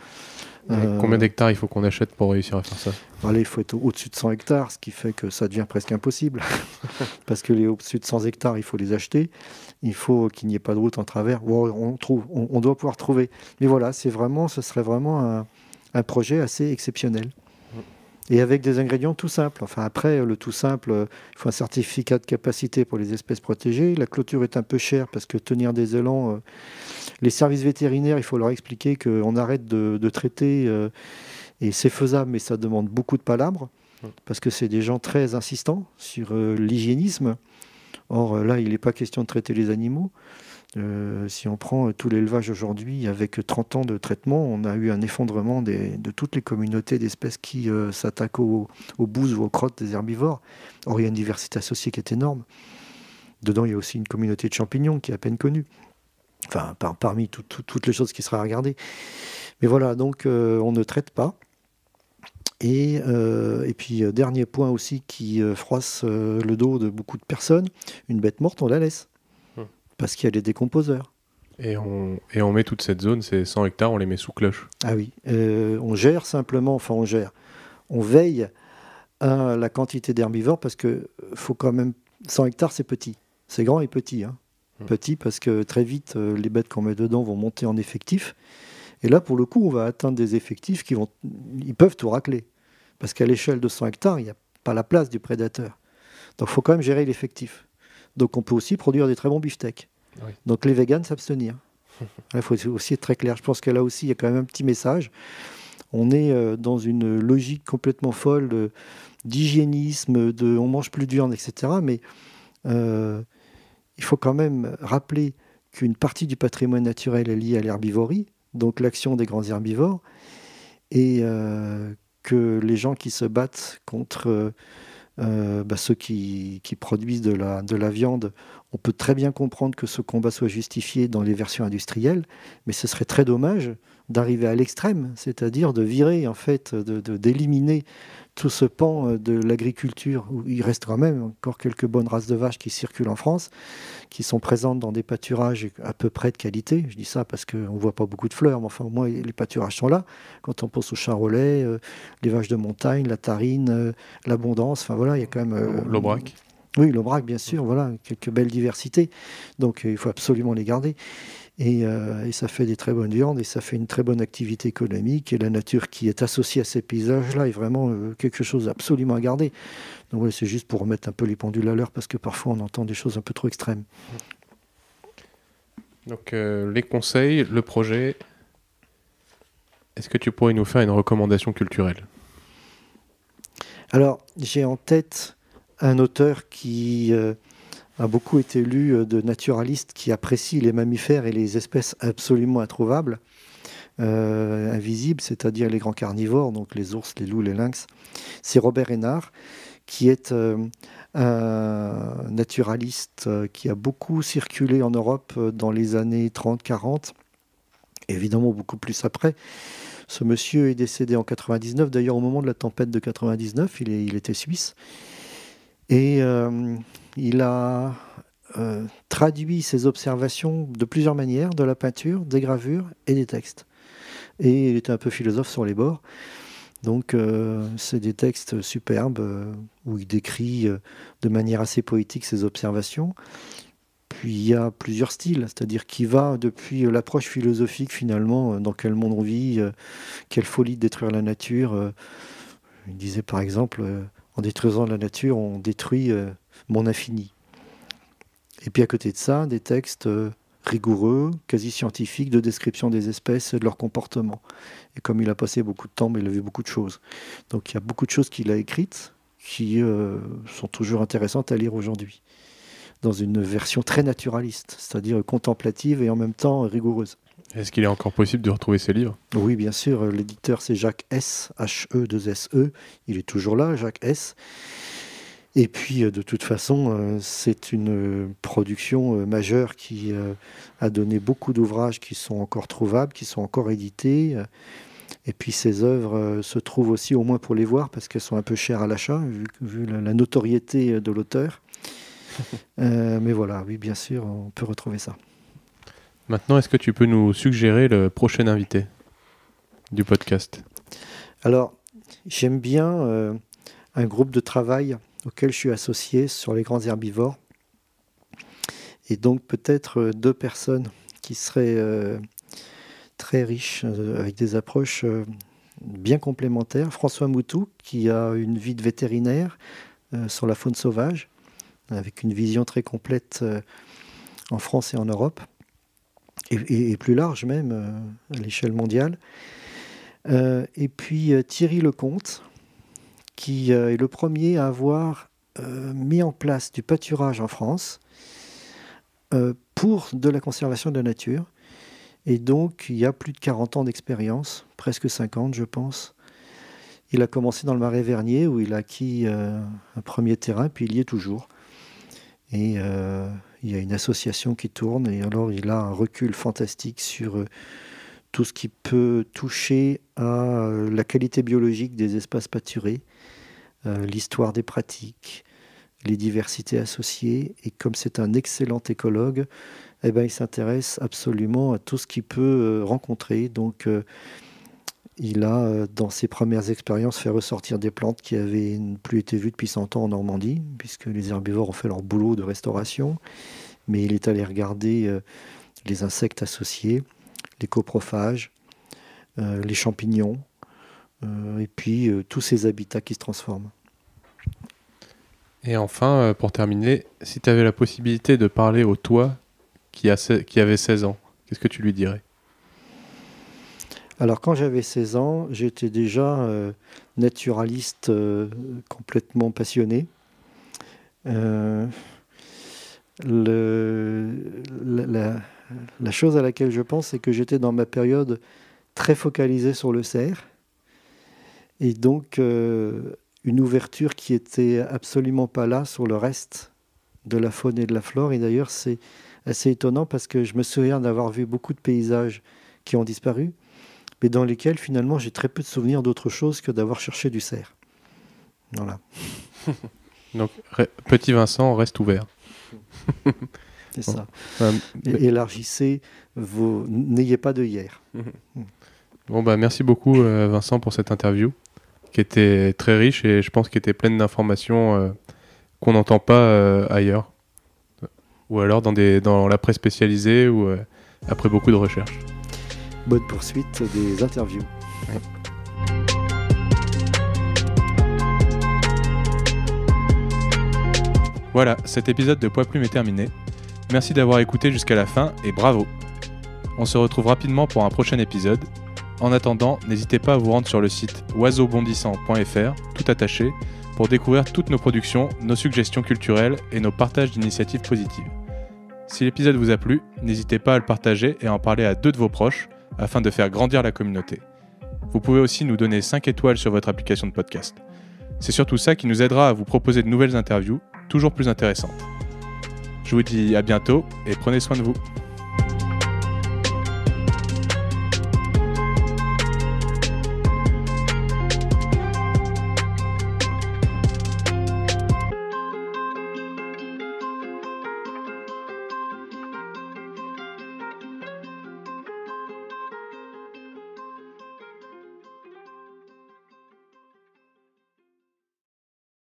Combien d'hectares il faut qu'on achète pour réussir à faire ça? Voilà, il faut être au-dessus de 100 hectares, ce qui fait que ça devient presque impossible. Parce que les au-dessus de 100 hectares, il faut les acheter. Il faut qu'il n'y ait pas de route en travers. On doit pouvoir trouver. Mais voilà, ce serait vraiment un projet assez exceptionnel. Et avec des ingrédients tout simples. Enfin, après, le tout simple, il faut un certificat de capacité pour les espèces protégées. La clôture est un peu chère parce que tenir des élans, les services vétérinaires, il faut leur expliquer qu'on arrête de traiter, et c'est faisable, mais ça demande beaucoup de palabres, parce que c'est des gens très insistants sur l'hygiénisme. Or, là, il n'est pas question de traiter les animaux. Si on prend tout l'élevage aujourd'hui, avec 30 ans de traitement, on a eu un effondrement de toutes les communautés d'espèces qui s'attaquent aux bouses ou aux crottes des herbivores. Or, il y a une diversité associée qui est énorme. Dedans, il y a aussi une communauté de champignons qui est à peine connue. Enfin, parmi toutes les choses qui seraient à regarder. Mais voilà, donc on ne traite pas. Et puis, dernier point aussi qui froisse le dos de beaucoup de personnes, une bête morte, on la laisse. Parce qu'il y a les décomposeurs. Et on met toute cette zone, ces 100 hectares, on les met sous cloche. Ah oui, on gère simplement, enfin on gère, on veille à la quantité d'herbivores parce que faut quand même, 100 hectares c'est petit, c'est grand et petit. Hein. Petit parce que très vite, les bêtes qu'on met dedans vont monter en effectif. Et là, pour le coup, on va atteindre des effectifs ils peuvent tout racler. Parce qu'à l'échelle de 100 hectares, il n'y a pas la place du prédateur. Donc il faut quand même gérer l'effectif. Donc on peut aussi produire des très bons beefsteaks. Oui. Donc les véganes s'abstenir. Il faut aussi être très clair. Je pense que là aussi, il y a quand même un petit message. On est dans une logique complètement folle d'hygiénisme, on mange plus de viande, etc. Mais il faut quand même rappeler qu'une partie du patrimoine naturel est liée à l'herbivorie, donc l'action des grands herbivores, et que les gens qui se battent contre ceux qui produisent de la viande, on peut très bien comprendre que ce combat soit justifié dans les versions industrielles, mais ce serait très dommage d'arriver à l'extrême, c'est-à-dire de virer, en fait, d'éliminer tout ce pan de l'agriculture, où il reste quand même encore quelques bonnes races de vaches qui circulent en France, qui sont présentes dans des pâturages à peu près de qualité. Je dis ça parce qu'on ne voit pas beaucoup de fleurs, mais enfin au moins les pâturages sont là. Quand on pense au charolais, les vaches de montagne, la tarine, l'abondance, enfin voilà, il y a quand même... l'aubrac. Oui, l'aubrac, bien sûr, voilà, quelques belles diversités. Donc il faut absolument les garder. Et ça fait des très bonnes viandes et ça fait une très bonne activité économique. Et la nature qui est associée à ces paysages-là est vraiment quelque chose absolument à garder. Donc ouais, c'est juste pour remettre un peu les pendules à l'heure parce que parfois on entend des choses un peu trop extrêmes. Donc les conseils, le projet. Est-ce que tu pourrais nous faire une recommandation culturelle ? Alors, j'ai en tête un auteur qui a beaucoup été lu de naturalistes qui apprécient les mammifères et les espèces absolument introuvables, invisibles, c'est-à-dire les grands carnivores, donc les ours, les loups, les lynx. C'est Robert Hénard, qui est un naturaliste qui a beaucoup circulé en Europe dans les années 30-40, évidemment beaucoup plus après. Ce monsieur est décédé en 99, d'ailleurs au moment de la tempête de 99, il était suisse. Et il a traduit ses observations de plusieurs manières, de la peinture, des gravures et des textes. Et il était un peu philosophe sur les bords. Donc c'est des textes superbes où il décrit de manière assez poétique ses observations. Puis il y a plusieurs styles, c'est-à-dire qui va depuis l'approche philosophique finalement, dans quel monde on vit, quelle folie de détruire la nature. Il disait par exemple, en détruisant la nature, on détruit mon infini. Et puis à côté de ça, des textes rigoureux, quasi scientifiques, de description des espèces et de leur comportement. Et comme il a passé beaucoup de temps, mais il a vu beaucoup de choses. Donc il y a beaucoup de choses qu'il a écrites qui sont toujours intéressantes à lire aujourd'hui, dans une version très naturaliste, c'est-à-dire contemplative et en même temps rigoureuse. Est-ce qu'il est encore possible de retrouver ces livres ? Oui, bien sûr. L'éditeur, c'est Jacques S, H-E-2-S-E. Il est toujours là, Jacques S. Et puis, de toute façon, c'est une production majeure qui a donné beaucoup d'ouvrages qui sont encore trouvables, qui sont encore édités. Et puis, ces œuvres se trouvent aussi, au moins pour les voir, parce qu'elles sont un peu chères à l'achat, vu la notoriété de l'auteur. Mais voilà, oui, bien sûr, on peut retrouver ça. Maintenant, est-ce que tu peux nous suggérer le prochain invité du podcast ? Alors, j'aime bien un groupe de travail auquel je suis associé sur les grands herbivores. Et donc, peut-être deux personnes qui seraient très riches, avec des approches bien complémentaires. François Moutou, qui a une vie de vétérinaire sur la faune sauvage, avec une vision très complète en France et en Europe, et plus large même, à l'échelle mondiale. Et puis Thierry Lecomte, qui est le premier à avoir mis en place du pâturage en France pour de la conservation de la nature. Et donc, il y a plus de 40 ans d'expérience, presque 50 je pense. Il a commencé dans le Marais Vernier, où il a acquis un premier terrain, puis il y est toujours. Et il y a une association qui tourne, et alors il a un recul fantastique sur tout ce qui peut toucher à la qualité biologique des espaces pâturés, l'histoire des pratiques, les diversités associées. Et comme c'est un excellent écologue, eh ben, il s'intéresse absolument à tout ce qu'il peut rencontrer. Donc il a, dans ses premières expériences, fait ressortir des plantes qui avaient plus été vues depuis 100 ans en Normandie, puisque les herbivores ont fait leur boulot de restauration. Mais il est allé regarder les insectes associés, les coprophages, les champignons, et puis tous ces habitats qui se transforment. Et enfin, pour terminer, si tu avais la possibilité de parler au toi qui avait 16 ans, qu'est-ce que tu lui dirais ? Alors quand j'avais 16 ans, j'étais déjà naturaliste complètement passionné. La chose à laquelle je pense, c'est que j'étais dans ma période très focalisée sur le cerf. Et donc une ouverture qui était absolument pas là sur le reste de la faune et de la flore. Et d'ailleurs, c'est assez étonnant parce que je me souviens d'avoir vu beaucoup de paysages qui ont disparu, mais dans lesquels finalement j'ai très peu de souvenirs d'autre chose que d'avoir cherché du cerf. Voilà. Donc, petit Vincent, reste ouvert. C'est ça. Élargissez n'ayez pas d'œillères. Bon, merci beaucoup Vincent pour cette interview qui était très riche et je pense qu'elle était pleine d'informations qu'on n'entend pas ailleurs. Ou alors dans la presse spécialisée ou après beaucoup de recherches. Bonne poursuite des interviews. Ouais. Voilà, cet épisode de Poids Plume est terminé. Merci d'avoir écouté jusqu'à la fin et bravo! On se retrouve rapidement pour un prochain épisode. En attendant, n'hésitez pas à vous rendre sur le site oiseaubondissant.fr, tout attaché, pour découvrir toutes nos productions, nos suggestions culturelles et nos partages d'initiatives positives. Si l'épisode vous a plu, n'hésitez pas à le partager et à en parler à 2 de vos proches afin de faire grandir la communauté. Vous pouvez aussi nous donner 5 étoiles sur votre application de podcast. C'est surtout ça qui nous aidera à vous proposer de nouvelles interviews, toujours plus intéressantes. Je vous dis à bientôt et prenez soin de vous.